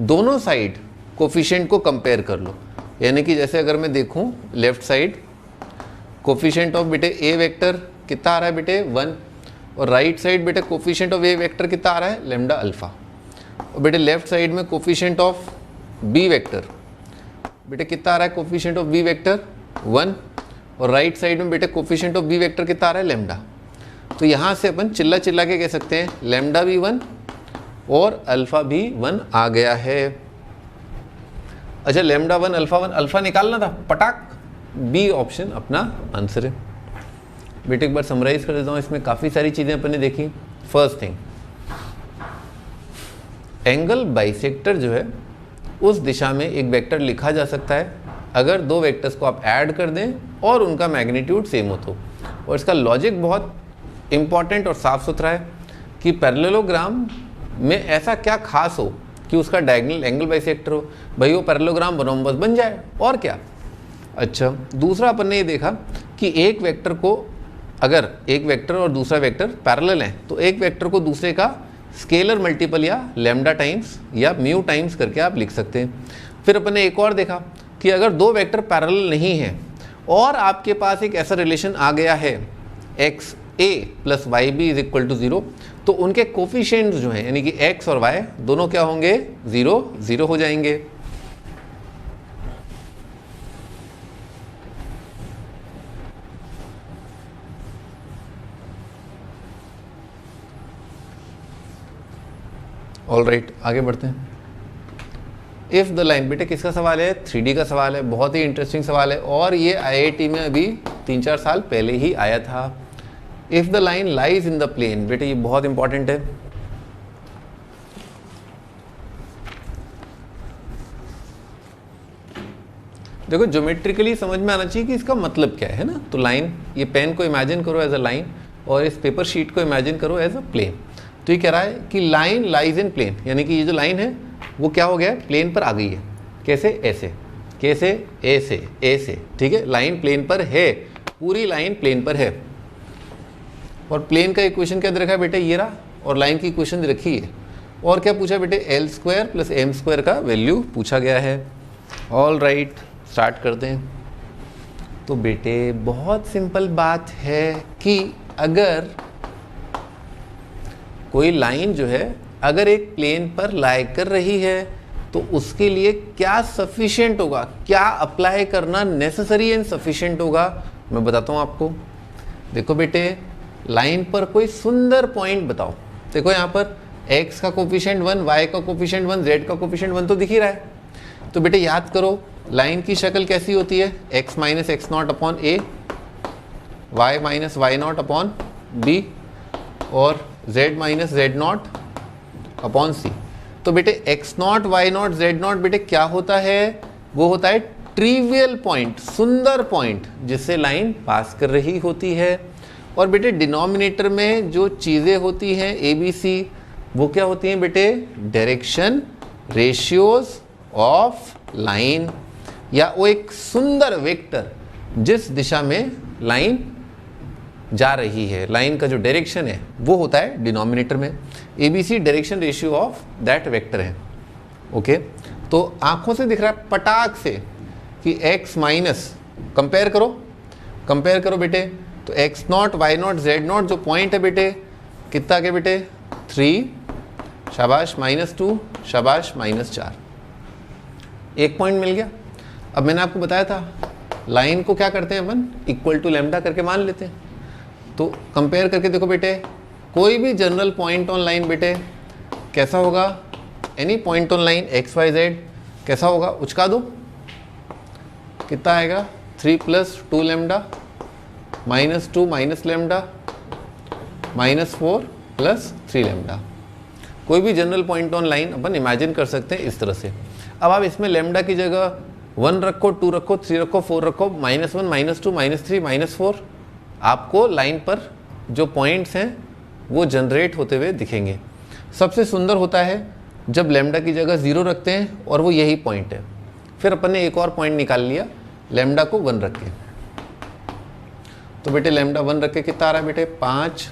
दोनों साइड कोफिशिएंट को कंपेयर कर लो। यानी कि जैसे अगर मैं देखूं लेफ्ट साइड, कोफिशिएंट ऑफ बेटे ए वेक्टर कितना आ रहा है बेटे 1, और राइट साइड बेटे कोफिशिएंट ऑफ ए वेक्टर कितना आ रहा है, लैम्डा अल्फा। और बेटे लेफ्ट साइड में कोफिशिएंट ऑफ बी वेक्टर बेटे कितना आ रहा है, कोफिशिएंट ऑफ बी वेक्टर 1, और राइट साइड में बेटे कोफिशिएंट ऑफ बी वेक्टर कितना आ रहा है, लैम्डा। तो यहाँ से अपन चिल्ला चिल्ला के कह सकते हैं लैम्डा भी 1 और अल्फा भी 1 आ गया है। अच्छा, लैम्डा 1 अल्फा निकालना था, पटाक, बी ऑप्शन अपना आंसर है। बेटे एक बार समराइज कर देता हूँ, इसमें काफ़ी सारी चीज़ें अपन ने देखी। फर्स्ट थिंग, एंगल बाइसेक्टर जो है उस दिशा में एक वेक्टर लिखा जा सकता है अगर दो वेक्टर्स को आप ऐड कर दें और उनका मैग्नीट्यूड सेम हो तो। और इसका लॉजिक बहुत इंपॉर्टेंट और साफ सुथरा है कि पैरेललोग्राम में ऐसा क्या खास हो कि उसका डायगोनल एंगल बाइसेक्टर हो, भाई वो पैरेललोग्राम बस बन जाए, और क्या। अच्छा, दूसरा अपन ने ये देखा कि एक वेक्टर को, अगर एक वेक्टर और दूसरा वेक्टर पैरेलल हैं तो एक वेक्टर को दूसरे का स्केलर मल्टीपल या लैम्डा टाइम्स या म्यू टाइम्स करके आप लिख सकते हैं। फिर अपन ने एक और देखा कि अगर दो वेक्टर पैरेलल नहीं हैं और आपके पास एक ऐसा रिलेशन आ गया है X A plus Y B is equal to 0, तो उनके कोफिशिएंट्स जो हैं यानी कि x और y दोनों क्या होंगे, 0 0 हो जाएंगे। ऑल राइट, आगे बढ़ते हैं। इफ़ द लाइन, बेटे किसका सवाल है, 3D का सवाल है, बहुत ही इंटरेस्टिंग सवाल है और ये IIT में अभी 3-4 साल पहले ही आया था। If the line lies in the plane, बेटे ये बहुत इंपॉर्टेंट है। देखो ज्योमेट्रिकली समझ में आना चाहिए कि इसका मतलब क्या है ना। तो लाइन, ये पेन को इमेजिन करो एज अ लाइन और इस पेपर शीट को इमेजिन करो एज अ प्लेन। तो ये कह रहा है कि लाइन लाइज इन प्लेन, यानी कि ये जो लाइन है वो क्या हो गया है, प्लेन पर आ गई है। कैसे, ऐसे, कैसे, ऐसे, ऐसे, ठीक है। लाइन प्लेन पर है, पूरी लाइन प्लेन पर है और प्लेन का इक्वेशन क्या दे रखा है बेटे, ये रहा, और लाइन की इक्वेशन दे रखी है। और क्या पूछा बेटे, L² प्लस M² का वैल्यू पूछा गया है। ऑल राइट, स्टार्ट करते हैं। तो बेटे बहुत सिंपल बात है कि अगर कोई लाइन जो है अगर एक प्लेन पर लाई कर रही है तो उसके लिए क्या सफिशिएंट होगा, क्या अप्लाई करना नेसेसरी एंड सफिशिएंट होगा, मैं बताता हूँ आपको। देखो बेटे, लाइन पर कोई सुंदर पॉइंट बताओ। देखो यहाँ पर x का कोफिशिएंट 1, y का कोफिशिएंट 1, z का कोफिशिएंट 1 तो दिख ही रहा है। तो बेटे याद करो लाइन की शक्ल कैसी होती है, x minus x not upon a, y minus y not upon b और z minus z not upon c. तो बेटे x not Y not Z not बेटे क्या होता है, वो होता है ट्रिवियल पॉइंट, सुंदर पॉइंट जिससे लाइन पास कर रही होती है। और बेटे डिनोमिनेटर में जो चीज़ें होती हैं ए बी सी वो क्या होती हैं बेटे, डायरेक्शन रेशियोज ऑफ लाइन, या वो एक सुंदर वेक्टर जिस दिशा में लाइन जा रही है, लाइन का जो डायरेक्शन है वो होता है डिनोमिनेटर में। A B C direction ratio of that vector है। ओके, तो आंखों से दिख रहा है पटाख से कि x माइनस, कंपेयर करो बेटे, तो x not Y not Z not जो पॉइंट है बेटे कितना के बेटे 3, शाबाश -2, शाबाश -4, एक पॉइंट मिल गया। अब मैंने आपको बताया था लाइन को क्या करते हैं अपन, इक्वल टू लैम्डा करके मान लेते हैं। तो कंपेयर करके देखो बेटे, कोई भी जनरल पॉइंट ऑन लाइन बेटे कैसा होगा, any point on line X Y Z कैसा होगा, उचका दो, कितना आएगा 3 + 2 लैम्डा -2 माइनस लैम्डा -4 + 3 लैम्डा। कोई भी general point on line upon imagine कर सकते हैं इस तरह से। अब आप इसमें लैम्डा की जगह 1 रखो, 2 रखो, 3 रखो, 4 रखो, -1 -2 -3 -4, आपको लाइन पर जो पॉइंट्स हैं वो जनरेट होते हुए दिखेंगे। सबसे सुंदर होता है जब लैम्डा की जगह 0 रखते हैं और वो यही पॉइंट है। फिर अपन ने एक और पॉइंट निकाल लिया लैम्डा को 1 रख के। तो बेटे लैम्डा 1 रख के कितना आ रहा है बेटे 5,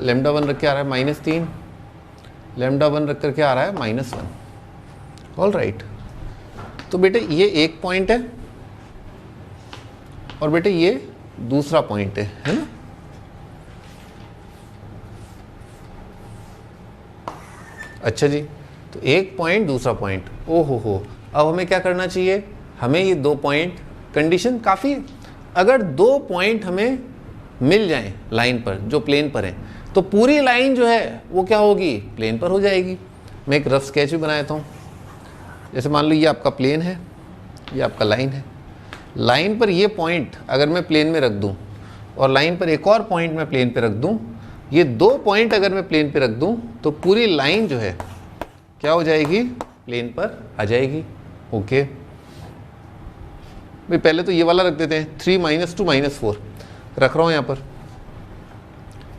लैम्डा 1 रख के आ रहा है -3, लैम्डा 1 रख करके आ रहा है -1। ऑल राइट, तो बेटे ये एक पॉइंट है और बेटे ये दूसरा पॉइंट है ना। अच्छा जी, तो एक पॉइंट दूसरा पॉइंट, ओ हो। अब हमें क्या करना चाहिए, हमें ये 2 पॉइंट, कंडीशन काफ़ी है, अगर 2 पॉइंट हमें मिल जाएं लाइन पर जो प्लेन पर हैं तो पूरी लाइन जो है वो क्या होगी, प्लेन पर हो जाएगी। मैं एक रफ स्केच भी बनाता हूँ। जैसे मान लो ये आपका प्लेन है, ये आपका लाइन है, लाइन पर ये पॉइंट अगर मैं प्लेन में रख दूँ और लाइन पर एक और पॉइंट मैं प्लेन पे रख दूँ, ये 2 पॉइंट अगर मैं प्लेन पे रख दूँ तो पूरी लाइन जो है क्या हो जाएगी, प्लेन पर आ जाएगी। ओके भाई, पहले तो ये वाला रख देते हैं, 3 -2 -4 रख रहा हूँ यहाँ पर।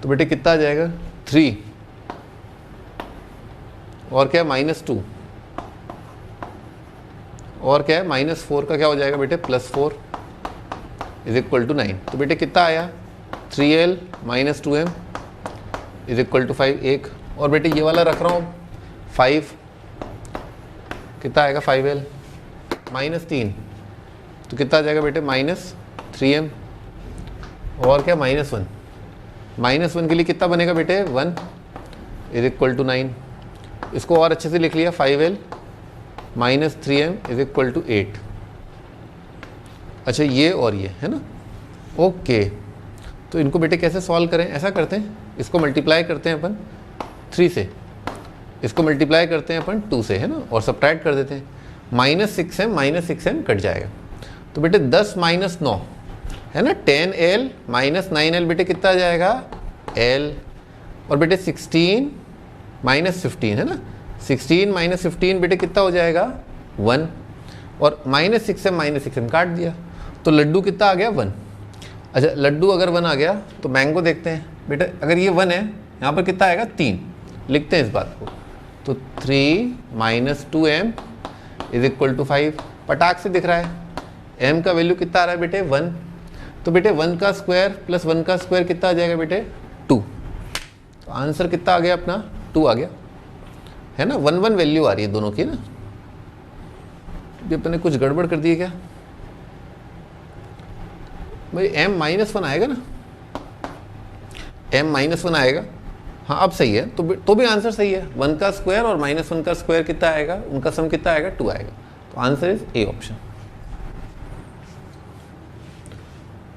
तो बेटे कितना आ जाएगा 3 और क्या है -2 और क्या है -4 का क्या हो जाएगा बेटे +4 = 9। तो बेटे कितना आया 3l - 2m = 5, 1। और बेटे ये वाला रख रहा हूँ 5, कितना आएगा 5l -3, तो कितना आ जाएगा बेटे -3m और क्या -1, -1 के लिए कितना बनेगा बेटे 1 = 9। इसको और अच्छे से लिख लिया 5l -3m = 8। अच्छा ये और ये है ना। ओके, तो इनको बेटे कैसे सॉल्व करें, ऐसा करते हैं, इसको मल्टीप्लाई करते हैं अपन 3 से, इसको मल्टीप्लाई करते हैं अपन 2 से, है ना, और सब्ट्रैक्ट कर देते हैं। -6m कट जाएगा। तो बेटे 10 - 9 है ना, 10l - 9l बेटे कितना आ जाएगा l। और बेटे 16 - 15 है ना, 16 - 15 बेटे कितना हो जाएगा 1। और -6m काट दिया तो लड्डू कितना आ गया 1। अच्छा लड्डू अगर 1 आ गया तो मैंगो देखते हैं बेटे, अगर ये 1 है यहाँ पर कितना आएगा 3, लिखते हैं इस बात को। तो 3 - 2m = 5, पटाख से दिख रहा है। m का वैल्यू कितना आ रहा है बेटे 1। तो बेटे 1 का स्क्वायर + 1 का स्क्वायर कितना आ जाएगा बेटे 2। तो आंसर कितना आ गया अपना 2 आ गया, है ना। 1 1 वैल्यू आ रही है दोनों की ना। ये अपने कुछ गड़बड़ कर दी है क्या भाई, m -1 आएगा ना, m -1 आएगा। हाँ अब सही है, तो भी आंसर सही है। 1 का स्क्वायर और -1 का स्क्वायर कितना आएगा, उनका सम कितना आएगा 2 आएगा। तो आंसर इज ए ऑप्शन।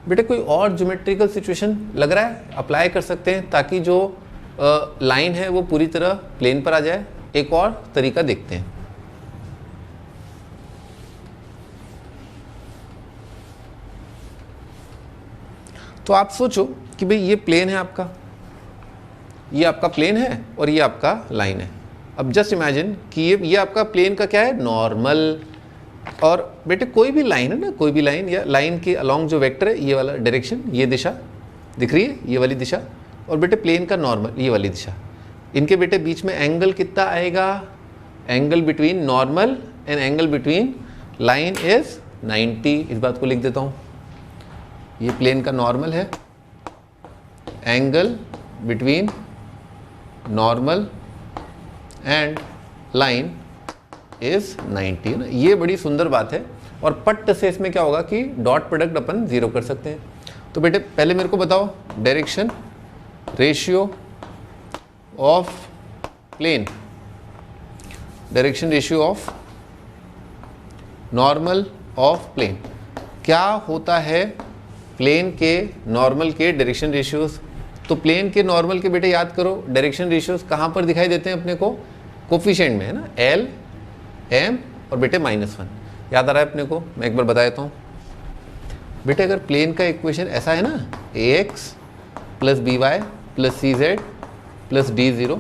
बेटे कोई और ज्योमेट्रिकल सिचुएशन लग रहा है अप्लाई कर सकते हैं ताकि जो लाइन है वो पूरी तरह प्लेन पर आ जाए। एक और तरीका देखते हैं। तो आप सोचो कि भाई ये प्लेन है आपका, ये आपका प्लेन है और ये आपका लाइन है। अब जस्ट इमेजिन कि ये आपका प्लेन का क्या है, नॉर्मल। और बेटे कोई भी लाइन है ना, कोई भी लाइन या लाइन के अलोंग जो वेक्टर है, ये वाला डायरेक्शन, ये दिशा दिख रही है, ये वाली दिशा, और बेटे प्लेन का नॉर्मल ये वाली दिशा। इनके बेटे बीच में एंगल कितना आएगा, angle between normal and angle between line is 90। इस बात को लिख देता हूँ, ये प्लेन का नॉर्मल है, angle between normal and line is 90 ना। ये बड़ी सुंदर बात है। और पट्ट से इसमें क्या होगा कि डॉट प्रोडक्ट अपन 0 कर सकते हैं। तो बेटे पहले मेरे को बताओ direction ratio of plane, direction ratio of normal of plane, क्या होता है प्लेन के नॉर्मल के डायरेक्शन रेशियोज। तो प्लेन के नॉर्मल के बेटे याद करो डायरेक्शन रेशियोज कहाँ पर दिखाई देते हैं अपने को, कोफिशिएंट में है ना, L, M और बेटे -1। याद आ रहा है अपने को, मैं एक बार बता देता हूँ बेटे। अगर प्लेन का इक्वेशन ऐसा है ना, ax + by + cz + d0,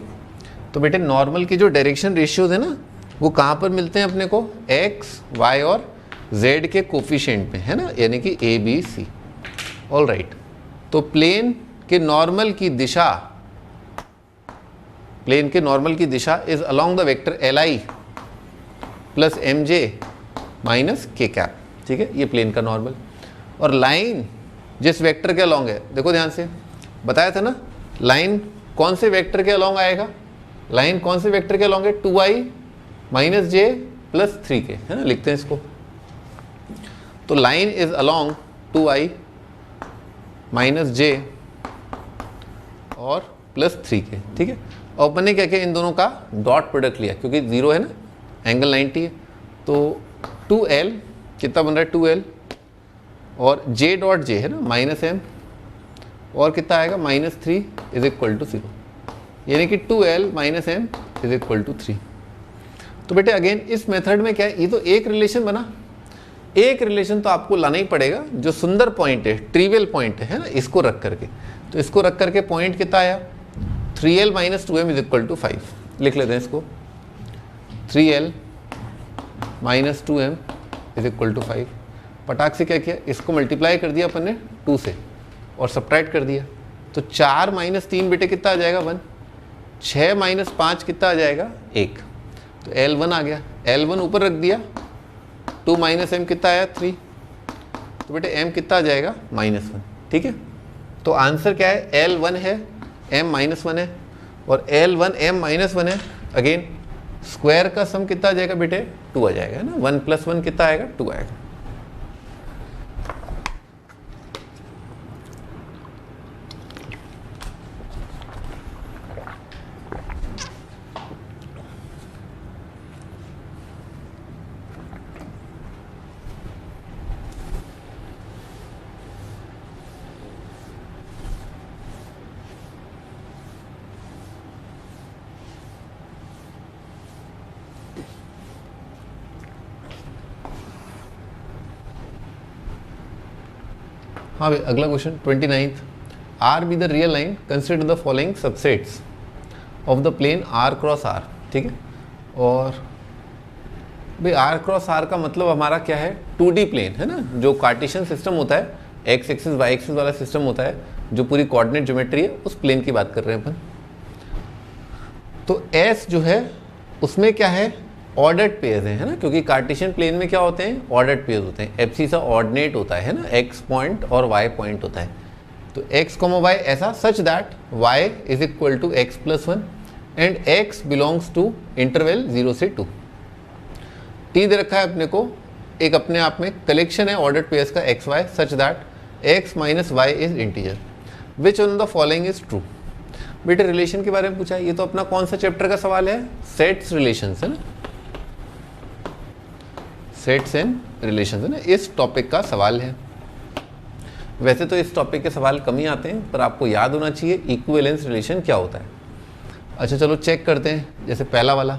तो बेटे नॉर्मल की जो डायरेक्शन रेशियोज है ना वो कहाँ पर मिलते हैं अपने को, x, y और z के कोफिशिएंट में, है ना, यानी कि a, b, c। All right. तो प्लेन के नॉर्मल की दिशा, प्लेन के नॉर्मल की दिशा is along the vector li + mj - k cap. ठीक है, ये प्लेन का नॉर्मल। और लाइन जिस वेक्टर के अलोंग है, देखो ध्यान से, बताया था ना लाइन कौन से वेक्टर के अलोंग आएगा, लाइन कौन से वेक्टर के अलोंग है, 2i - j + 3k, है ना, लिखते हैं इसको। तो line is along 2i - j और +3k। ठीक है, और अपन ने क्या किया, इन दोनों का डॉट प्रोडक्ट लिया क्योंकि 0 है ना, एंगल 90 है। तो 2l कितना बन रहा है, 2l और j डॉट j है ना, -m और कितना आएगा, -3 = 0, यानी कि 2l - m = 3। तो बेटे अगेन इस मेथड में क्या है, ये तो एक रिलेशन बना, एक रिलेशन तो आपको लाना ही पड़ेगा जो सुंदर पॉइंट है, ट्रिवियल पॉइंट है ना, इसको रख करके। तो इसको रख करके पॉइंट कितना आया, 3l - 2m = 5। लिख लेते हैं इसको, 3l - 2m = 5। पटाख से क्या किया, इसको मल्टीप्लाई कर दिया अपन ने 2 से और सब्ट्रैक्ट कर दिया। तो 4 - 3 बेटे कितना आ जाएगा, 1। 6 - 5 कितना आ जाएगा, 1। तो L1 आ गया, L1 ऊपर रख दिया, 2 - m कितना आया, 3। तो बेटे m कितना आ जाएगा, -1। ठीक है, तो आंसर क्या है, L1 है, m -1 है, और L1 m -1 है। अगेन स्क्वायर का सम कितना आ जाएगा बेटे, 2 आ जाएगा, है ना, 1 + 1 कितना आएगा, 2 आएगा। हाँ भाई, अगला question 29th, R be the real line, consider the following subsets of the plane R cross R. ठीक है, और भाई आर क्रॉस आर का मतलब हमारा क्या है, 2D प्लेन है ना, जो कार्टेशियन सिस्टम होता है, एक्स एक्सिस वाई एक्सिस वाला सिस्टम होता है, जो पूरी कोऑर्डिनेट ज्योमेट्री है, उस प्लेन की बात कर रहे हैं अपन। तो एस जो है उसमें क्या है, ऑर्डर्ड पेयर्स है ना, क्योंकि कार्टेशियन प्लेन में क्या होते हैं, ऑर्डर्ड पेयर्स होते हैं। एब्सिसा ऑर्डिनेट होता है ना, एक्स पॉइंट और वाई पॉइंट होता है। तो एक्स कॉमा वाई ऐसा, such that y is equal to x + 1 and x belongs to interval 0 से 2। टी दे रखा है अपने को, एक अपने आप में कलेक्शन है ऑर्डर्ड पेयर्स का x y, such that x - y is integer, which on the following is true. बेटे रिलेशन के बारे में पूछा है, ये तो अपना कौन सा चैप्टर का सवाल है, सेट्स रिलेशंस है ना, सेट्स एंड रिलेशंस है ना, इस टॉपिक का सवाल है। वैसे तो इस टॉपिक के सवाल कम ही आते हैं, पर आपको याद होना चाहिए इक्विवेलेंस रिलेशन क्या होता है। अच्छा चलो चेक करते हैं, जैसे पहला वाला।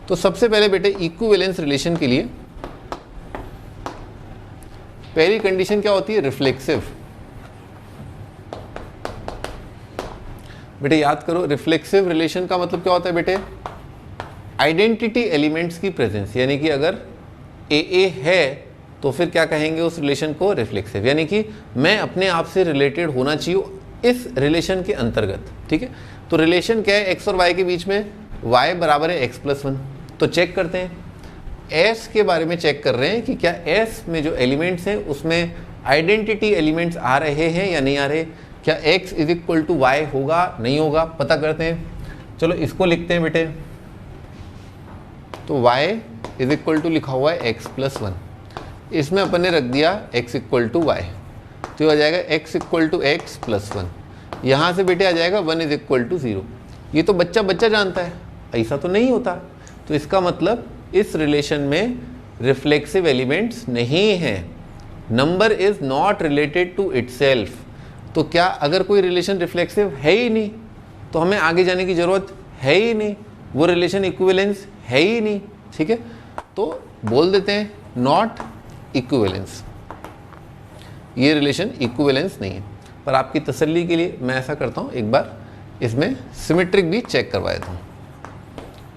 तो सबसे पहले बेटे इक्विवेलेंस रिलेशन के लिए पहली कंडीशन क्या होती है? रिफ्लेक्सिव। बेटे याद करो, रिफ्लेक्सिव रिलेशन का मतलब क्या होता है बेटे? आइडेंटिटी एलिमेंट्स की प्रेजेंस, यानी कि अगर ए है तो फिर क्या कहेंगे उस रिलेशन को? रिफ्लेक्सिव। यानी कि मैं अपने आप से रिलेटेड होना चाहिए इस रिलेशन के अंतर्गत, ठीक है। तो रिलेशन क्या है? एक्स और वाई के बीच में, y बराबर है x+1। तो चेक करते हैं, s के बारे में चेक कर रहे हैं कि क्या s में जो एलिमेंट्स हैं उसमें आइडेंटिटी एलिमेंट्स आ रहे हैं या नहीं आ रहे, क्या x = y होगा नहीं होगा, पता करते हैं। चलो इसको लिखते हैं बेटे, तो y = लिखा हुआ है x+1, इसमें अपन ने रख दिया x = y, तो ये आ जाएगा x = x+1। यहाँ से बेटे आ जाएगा 1 = 0। ये तो बच्चा बच्चा जानता है, ऐसा तो नहीं होता। तो इसका मतलब इस रिलेशन में रिफ्लेक्सिव एलिमेंट्स नहीं हैं, number is not related to itself. तो क्या अगर कोई रिलेशन रिफ्लेक्सिव है ही नहीं तो हमें आगे जाने की ज़रूरत है ही नहीं, वो रिलेशन इक्विवेलेंस है ही नहीं, ठीक है। तो बोल देते हैं नॉट इक्विवेलेंस, ये रिलेशन इक्विवेलेंस नहीं है। पर आपकी तसल्ली के लिए मैं ऐसा करता हूँ, एक बार इसमें सिमेट्रिक भी चेक करवा देता हूँ।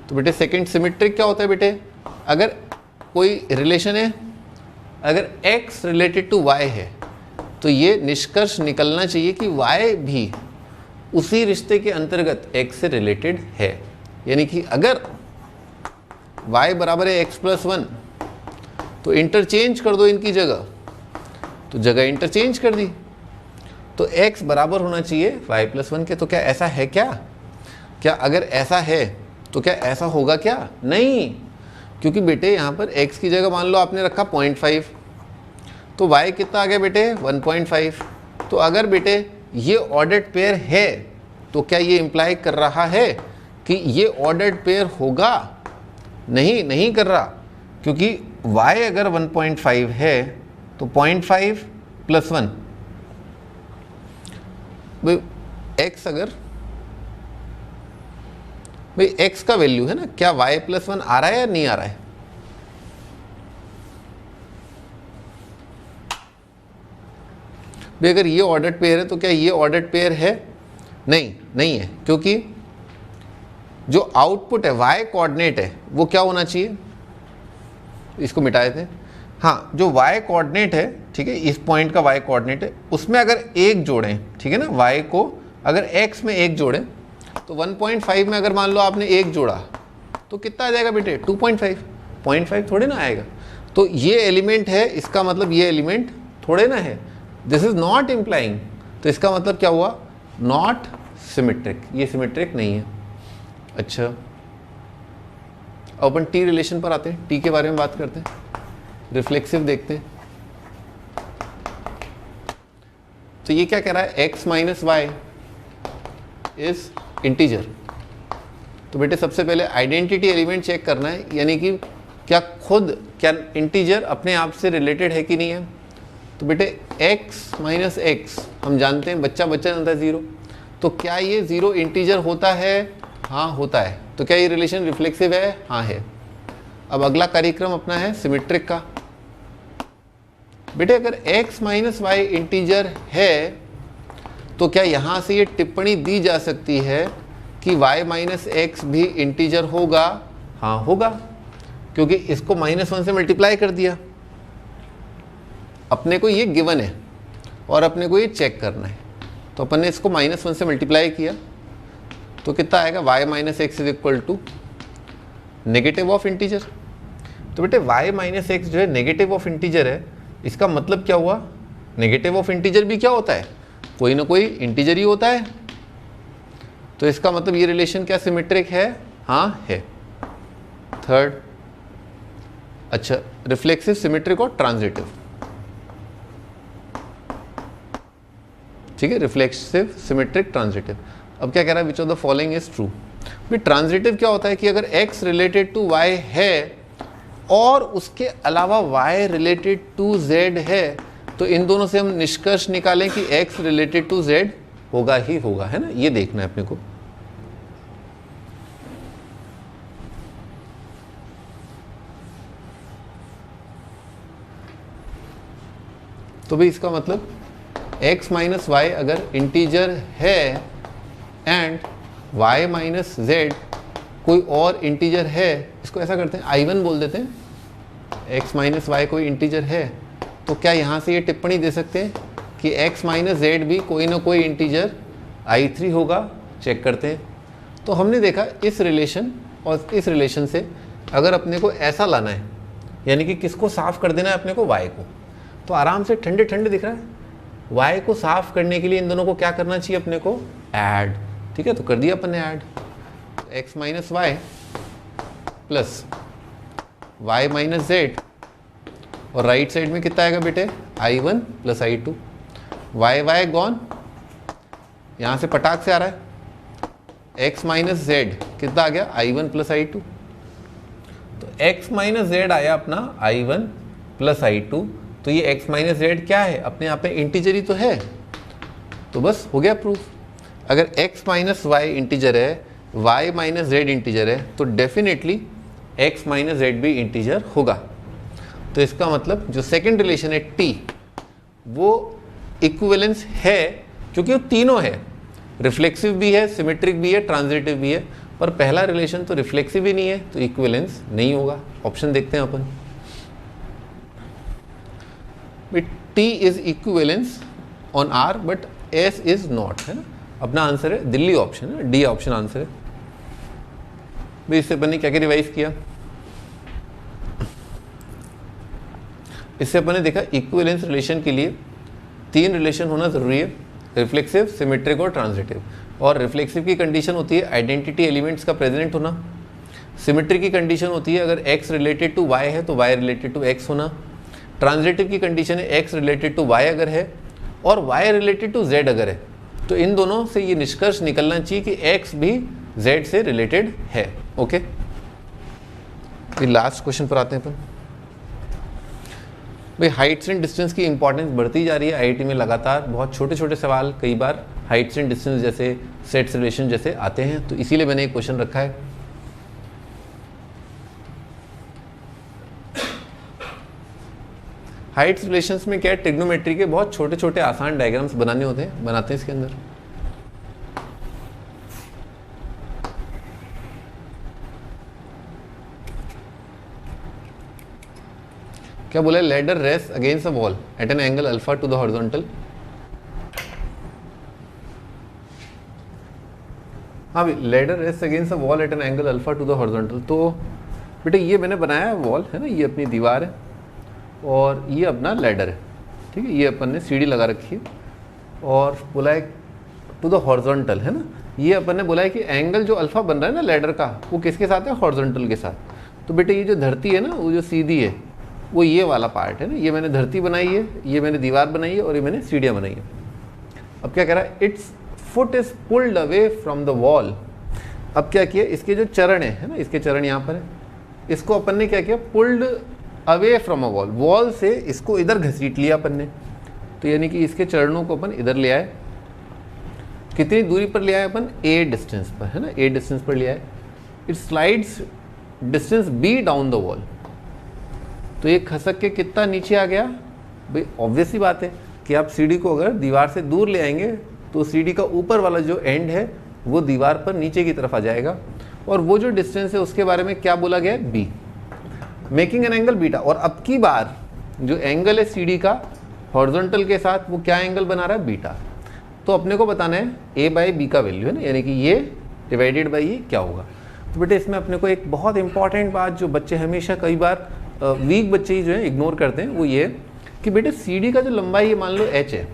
तो बेटे सेकंड सिमेट्रिक क्या होता है बेटे? अगर कोई रिलेशन है, अगर x रिलेटेड टू y है तो ये निष्कर्ष निकलना चाहिए कि y भी उसी रिश्ते के अंतर्गत x से रिलेटेड है। यानी कि अगर y बराबर है x+1 तो इंटरचेंज कर दो इनकी जगह, तो जगह इंटरचेंज कर दी, तो x बराबर होना चाहिए y+1 के। तो क्या ऐसा है क्या अगर ऐसा है तो क्या ऐसा होगा क्या? नहीं, क्योंकि बेटे यहाँ पर x की जगह मान लो आपने रखा 0.5, तो y कितना आ गया बेटे? 1.5। तो अगर बेटे ये ऑर्डर्ड पेयर है तो क्या ये इम्प्लाई कर रहा है कि ये ऑर्डर्ड पेयर होगा? नहीं कर रहा, क्योंकि y अगर 1.5 है तो 0.5 + 1, भाई x अगर भाई x का वैल्यू है ना, क्या y+1 आ रहा है या नहीं आ रहा है? भाई अगर ये ऑर्डर्ड पेयर है तो क्या ये ऑर्डर्ड पेयर है? नहीं है, क्योंकि जो आउटपुट है y कोऑर्डिनेट है वो क्या होना चाहिए? इसको मिटा देते हैं। हाँ, जो y कोऑर्डिनेट है, ठीक है, इस पॉइंट का y कोऑर्डिनेट है, उसमें अगर 1 जोड़ें, ठीक है ना, y को अगर x में 1 जोड़ें तो 1.5 में अगर मान लो आपने 1 जोड़ा तो कितना आ जाएगा बेटे? 2.5। 0.5 थोड़े ना आएगा। तो ये एलिमेंट है, इसका मतलब ये एलिमेंट थोड़े ना है, दिस इज नॉट इम्प्लाइंग। तो इसका मतलब क्या हुआ? नॉट सिमेट्रिक, ये सिमेट्रिक नहीं है। अच्छा, अब अपन टी रिलेशन पर आते हैं, टी के बारे में बात करते हैं, रिफ्लेक्सिव देखते हैं। तो ये क्या कह रहा है? x - y is integer. तो बेटे सबसे पहले आइडेंटिटी एलिमेंट चेक करना है, यानी कि क्या इंटीजर अपने आप से रिलेटेड है कि नहीं है। तो बेटे x - x हम जानते हैं, बच्चा जानता है 0, तो क्या ये 0 इंटीजर होता है? हाँ होता है। तो क्या ये रिलेशन रिफ्लेक्सिव है? हाँ है। अब अगला कार्यक्रम अपना है सिमेट्रिक का। बेटे अगर x - y इंटीजर है तो क्या यहाँ से ये टिप्पणी दी जा सकती है कि y - x भी इंटीजर होगा? हाँ होगा, क्योंकि इसको -1 से मल्टीप्लाई कर दिया। अपने को ये गिवन है और अपने को ये चेक करना है, तो अपन ने इसको -1 से मल्टीप्लाई किया तो कितना आएगा? y - x = negative of integer. तो बेटे y - x जो है नेगेटिव ऑफ इंटीजर है, इसका मतलब क्या हुआ? नेगेटिव ऑफ इंटीजर भी क्या होता है? कोई ना कोई इंटीजर ही होता है। तो इसका मतलब ये रिलेशन क्या सिमेट्रिक है? हाँ है। थर्ड, अच्छा, रिफ्लेक्सिव, सिमेट्रिक और ट्रांजिटिव, ठीक है, रिफ्लेक्सिव, सिमेट्रिक, ट्रांजिटिव। अब क्या कह रहा है? Which of the following is true. भाई ट्रांजिटिव क्या होता है कि अगर x रिलेटेड टू y है और उसके अलावा y रिलेटेड टू z है, तो इन दोनों से हम निष्कर्ष निकालें कि x रिलेटेड टू z होगा ही होगा, है ना, ये देखना है अपने को। तो भी इसका मतलब x माइनस वाई अगर इंटीजर है एंड y माइनस जेड कोई और इंटीजर है, इसको ऐसा करते हैं I1 बोल देते हैं। x माइनस वाई कोई इंटीजर है तो क्या यहाँ से ये टिप्पणी दे सकते हैं कि x माइनस जेड भी कोई ना कोई इंटीजर I3 होगा? चेक करते हैं। तो हमने देखा इस रिलेशन और इस रिलेशन से अगर अपने को ऐसा लाना है, यानी कि किसको साफ कर देना है अपने को, y को, तो आराम से ठंडे ठंडे दिख रहा है। y को साफ करने के लिए इन दोनों को क्या करना चाहिए अपने को, ऐड। ठीक है, तो कर दिया अपन ने add. x minus y plus y minus z, और राइट साइड में कितना आएगा बेटे, I1 plus I2। y gone, यहाँ से पटाख से आ रहा है। x माइनस जेड कितना आ गया, I1 प्लस I2। तो x माइनस जेड आया अपना I1 प्लस I2। तो ये x माइनस जेड क्या है, अपने आप में इंटीजर ही तो है, तो बस हो गया प्रूफ। अगर x माइनस वाई इंटीजर है, y माइनस जेड इंटीजर है, तो डेफिनेटली x माइनस जेड भी इंटीजर होगा। तो इसका मतलब जो सेकंड रिलेशन है t, वो इक्विवेलेंस है, क्योंकि वो तीनों है, रिफ्लेक्सिव भी है, सिमेट्रिक भी है, ट्रांजिटिव भी है। पर पहला रिलेशन तो रिफ्लेक्सिव ही नहीं है, तो इक्विवेलेंस नहीं होगा। ऑप्शन देखते हैं अपन। T is equivalence on R but S is not, है ना। अपना आंसर है दिल्ली ऑप्शन है, डी ऑप्शन आंसर है। भाई इससे अपन ने क्या क्या रिवाइज किया, इससे अपन ने देखा इक्विवेलेंस रिलेशन के लिए 3 रिलेशन होना जरूरी है, रिफ्लेक्सिव, सिमेट्रिक और ट्रांजिटिव। और रिफ्लेक्सिव की कंडीशन होती है आइडेंटिटी एलिमेंट्स का प्रेजेंट होना। सिमेट्रिक की कंडीशन होती है अगर x रिलेटेड टू y है तो y रिलेटेड टू x होना। ट्रांजिटिव की कंडीशन है x रिलेटेड टू y अगर है और y रिलेटेड टू z अगर है, तो इन दोनों से ये निष्कर्ष निकलना चाहिए कि x भी z से रिलेटेड है। ओके, फिर लास्ट क्वेश्चन पर आते हैं अपन। भाई हाइट्स एंड डिस्टेंस की इंपॉर्टेंस बढ़ती जा रही है आईआईटी में लगातार। बहुत छोटे छोटे सवाल कई बार हाइट्स एंड डिस्टेंस जैसे सेट्स रिलेशन जैसे आते हैं, तो इसीलिए मैंने एक क्वेश्चन रखा है। हाइट्स रिलेशंस में क्या है, ट्रिग्नोमेट्री के बहुत छोटे छोटे आसान डायग्राम्स बनाने होते हैं, बनाते हैं इसके अंदर। क्या बोला, ladder rest against a wall at an angle alpha two the horizontal. हाँ भाई, ladder rest against a wall at an angle alpha two the horizontal. तो बेटा ये मैंने बनाया है वॉल, है ना, ये अपनी दीवार है और ये अपना लैडर है। ठीक है, ये अपन ने सीढ़ी लगा रखी है और बोला है टू द हॉरिजॉन्टल, है ना। ये अपन ने बोला है कि एंगल जो अल्फा बन रहा है ना लैडर का, वो किसके साथ है, हॉरिजॉन्टल के साथ। तो बेटे ये जो धरती है ना, वो जो सीधी है, वो ये वाला पार्ट है ना। ये मैंने धरती बनाई है, ये मैंने दीवार बनाई है और ये मैंने सीढ़ियाँ बनाई है। अब क्या कह रहा है, it's foot is pulled away from the wall. अब क्या किया, इसके जो चरण है ना, इसके चरण यहाँ पर है, इसको अपन ने क्या किया, pulled away from a wall, wall से इसको इधर घसीट लिया अपन ने। तो यानी कि इसके चरणों को अपन इधर ले आए। कितनी दूरी पर ले आए अपन, a डिस्टेंस पर, है ना, a डिस्टेंस पर ले आए। It slides distance b down the wall. तो ये खसक के कितना नीचे आ गया भाई, ऑब्वियस ही बात है कि आप सीढ़ी को अगर दीवार से दूर ले आएंगे तो सीढ़ी का ऊपर वाला जो एंड है वो दीवार पर नीचे की तरफ आ जाएगा। और वो जो डिस्टेंस है उसके बारे में क्या बोला गया है, b, making an angle beta. और अब की बार जो एंगल है सीढ़ी का हॉरिजॉन्टल के साथ, वो क्या एंगल बना रहा है, बीटा। तो अपने को बताना है a बाई बी का वैल्यू, है ना, यानी कि ये डिवाइडेड बाई ये क्या होगा। तो बेटे इसमें अपने को एक बहुत इंपॉर्टेंट बात जो बच्चे हमेशा कई बार वीक बच्चे ही जो है इग्नोर करते हैं, वो ये कि बेटे सीढ़ी का जो लंबाई है मान लो h है,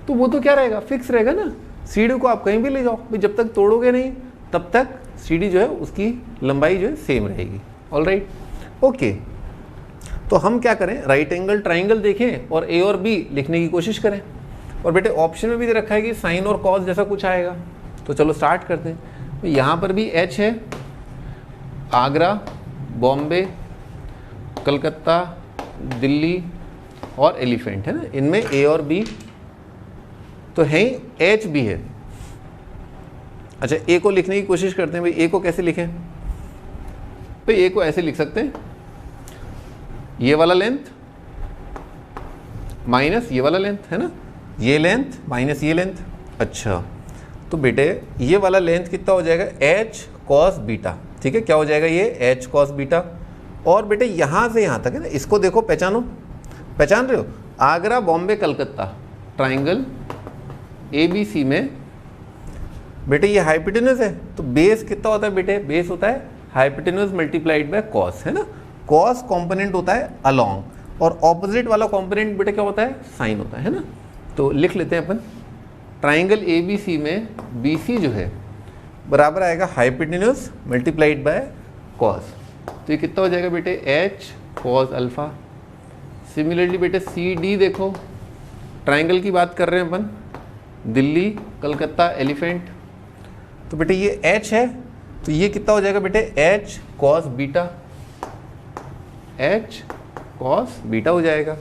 तो वो तो क्या रहेगा, फिक्स रहेगा ना। सीढ़ी को आप कहीं भी ले जाओ भाई, जब तक तोड़ोगे नहीं तब तक सीढ़ी जो है उसकी लंबाई जो है सेम रहेगी। All right, okay. तो हम क्या करें, राइट एंगल ट्राइंगल देखें और a और b लिखने की कोशिश करें। और बेटे ऑप्शन में भी दे रखा है कि साइन और कॉस जैसा कुछ आएगा। तो चलो स्टार्ट करते हैं। तो यहाँ पर भी h है, आगरा, बॉम्बे, कलकत्ता, दिल्ली और एलिफेंट, है ना, इनमें a और b तो है एच भी है। अच्छा ए को लिखने की कोशिश करते हैं भाई, ए को कैसे लिखें भाई? ए को ऐसे लिख सकते हैं, ये वाला लेंथ माइनस ये वाला लेंथ, है ना, ये लेंथ माइनस ये लेंथ। अच्छा तो बेटे ये वाला लेंथ कितना हो जाएगा? एच कॉस बीटा, ठीक है, क्या हो जाएगा ये? H cos beta. और बेटे यहाँ से यहाँ तक है ना, इसको देखो, पहचानो, पहचान रहे हो? आगरा बॉम्बे कलकत्ता ट्राइंगल ABC में बेटे ये हाइपोटेन्यूज है, तो बेस कितना होता है बेटे? बेस होता है हाइपोटेन्यूज मल्टीप्लाइड बाय कॉस, है ना। कॉस कंपोनेंट होता है अलोंग, और ऑपोजिट वाला कंपोनेंट बेटे क्या होता है? साइन होता है ना। तो लिख लेते हैं अपन, ट्राइंगल ABC में BC जो है बराबर आएगा हाइपोटेन्यूज मल्टीप्लाइड बाय कॉस। तो ये कितना हो जाएगा बेटे? H cos alpha. सिमिलरली बेटे CD देखो, ट्राइंगल की बात कर रहे हैं अपन, दिल्ली कलकत्ता एलिफेंट, तो बेटे ये H है, तो ये कितना हो जाएगा बेटे? H cos beta, H cos beta हो जाएगा।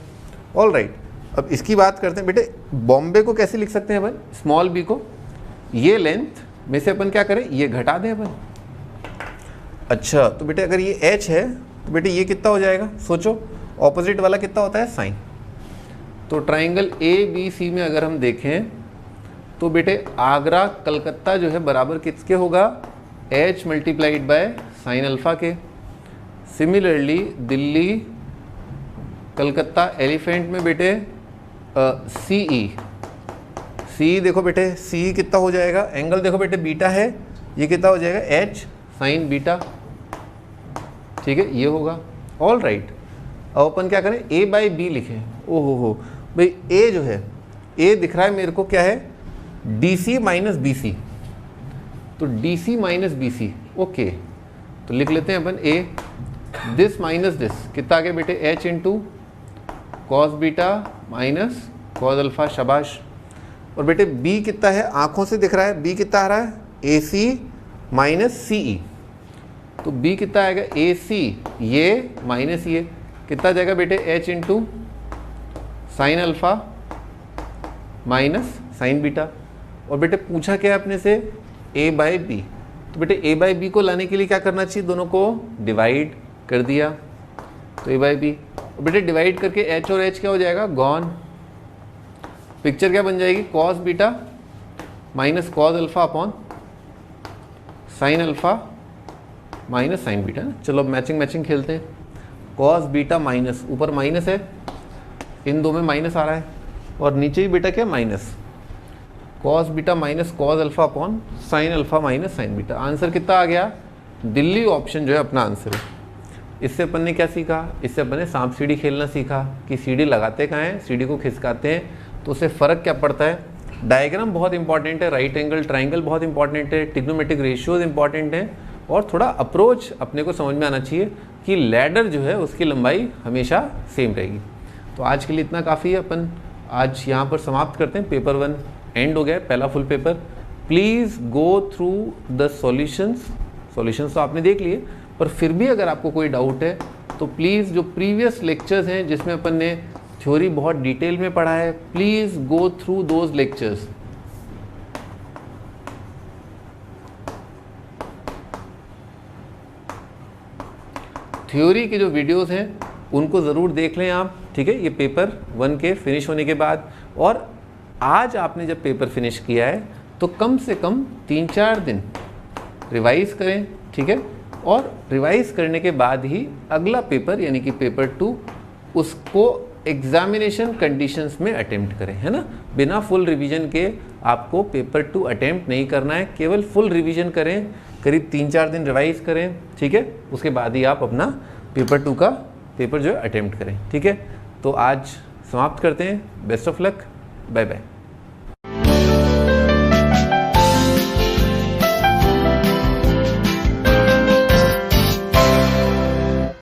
ऑल राइट, अब इसकी बात करते हैं बेटे, बॉम्बे को कैसे लिख सकते हैं अपन? स्मॉल b को, ये लेंथ में से अपन क्या करें? ये घटा दें अपन। अच्छा तो बेटे अगर ये H है तो बेटे ये कितना हो जाएगा? सोचो, ऑपोजिट वाला कितना होता है? साइन। तो ट्राइंगल ABC में अगर हम देखें तो बेटे आगरा कलकत्ता जो है बराबर किसके होगा? H multiplied by sine alpha के। सिमिलरली दिल्ली कलकत्ता एलिफेंट में बेटे CE देखो बेटे, CE कितना हो जाएगा? एंगल देखो बेटे बीटा है, ये कितना हो जाएगा? H साइन बीटा, ठीक है, ये होगा। ऑल राइट, अब अपन क्या करें? A बाई B लिखें। ओहो हो भाई, A जो है, A दिख रहा है मेरे को क्या है? DC माइनस BC, तो DC माइनस BC, ओके, तो लिख लेते हैं अपन A, दिस माइनस दिस कितना आ गया बेटे? H into cos beta minus cos alpha, शाबाश। और बेटे B कितना है? आंखों से दिख रहा है, B कितना आ रहा है? AC माइनस CE, तो B कितना आएगा? AC ये माइनस ये कितना जाएगा बेटे? H into sine alpha minus sign beta. और बेटे पूछा क्या है अपने से? A बाई B, तो बेटे A बाई B को लाने के लिए क्या करना चाहिए? दोनों को डिवाइड कर दिया, तो A बाई B, और बेटे डिवाइड करके H और H क्या हो जाएगा? गॉन। पिक्चर क्या बन जाएगी? Cos beta minus cos alpha upon sine alpha minus sign beta. चलो मैचिंग खेलते हैं। कॉस बीटा माइनस, ऊपर माइनस है, इन दो में माइनस आ रहा है, और नीचे भी बेटा क्या? Minus. Cos beta minus cos alpha upon sine alpha minus sign beta. Answer कितना आ गया? दिल्ली ऑप्शन जो है अपना आंसर है। इससे अपन ने क्या सीखा? इससे अपन ने सांप सीढ़ी खेलना सीखा कि सीढ़ी लगाते कहाँ हैं? सीढ़ी को खिसकाते हैं, तो उससे फ़र्क क्या पड़ता है? डायग्राम बहुत इंपॉर्टेंट है, राइट एंगल ट्राइंगल बहुत इंपॉर्टेंट है, ट्रिग्नोमेट्रिक रेशियोज इंपॉर्टेंट हैं, और थोड़ा अप्रोच अपने को समझ में आना चाहिए कि लैडर जो है उसकी लंबाई हमेशा सेम रहेगी। तो आज के लिए इतना काफ़ी है, अपन आज यहाँ पर समाप्त करते हैं। पेपर 1 एंड हो गया, पहला full paper. Please go through the solutions तो आपने देख लिए, पर फिर भी अगर आपको कोई डाउट है तो प्लीज़ जो प्रीवियस लेक्चर्स हैं जिसमें अपन ने थ्योरी बहुत डिटेल में पढ़ा है, please go through those lectures. Theory के जो वीडियोस हैं उनको ज़रूर देख लें आप, ठीक है, ये पेपर 1 के फिनिश होने के बाद। और आज आपने जब पेपर फिनिश किया है तो कम से कम 3-4 दिन रिवाइज़ करें, ठीक है, और रिवाइज़ करने के बाद ही अगला पेपर यानी कि पेपर 2 उसको एग्जामिनेशन कंडीशंस में अटेम्प्ट करें, है ना। बिना फुल रिवीजन के आपको पेपर 2 अटेम्प्ट नहीं करना है, केवल फुल रिवीजन करें, करीब 3-4 दिन रिवाइज़ करें, ठीक है, उसके बाद ही आप अपना पेपर 2 का पेपर जो है अटेम्प्ट करें, ठीक है। तो आज समाप्त करते हैं। Best of luck, bye bye.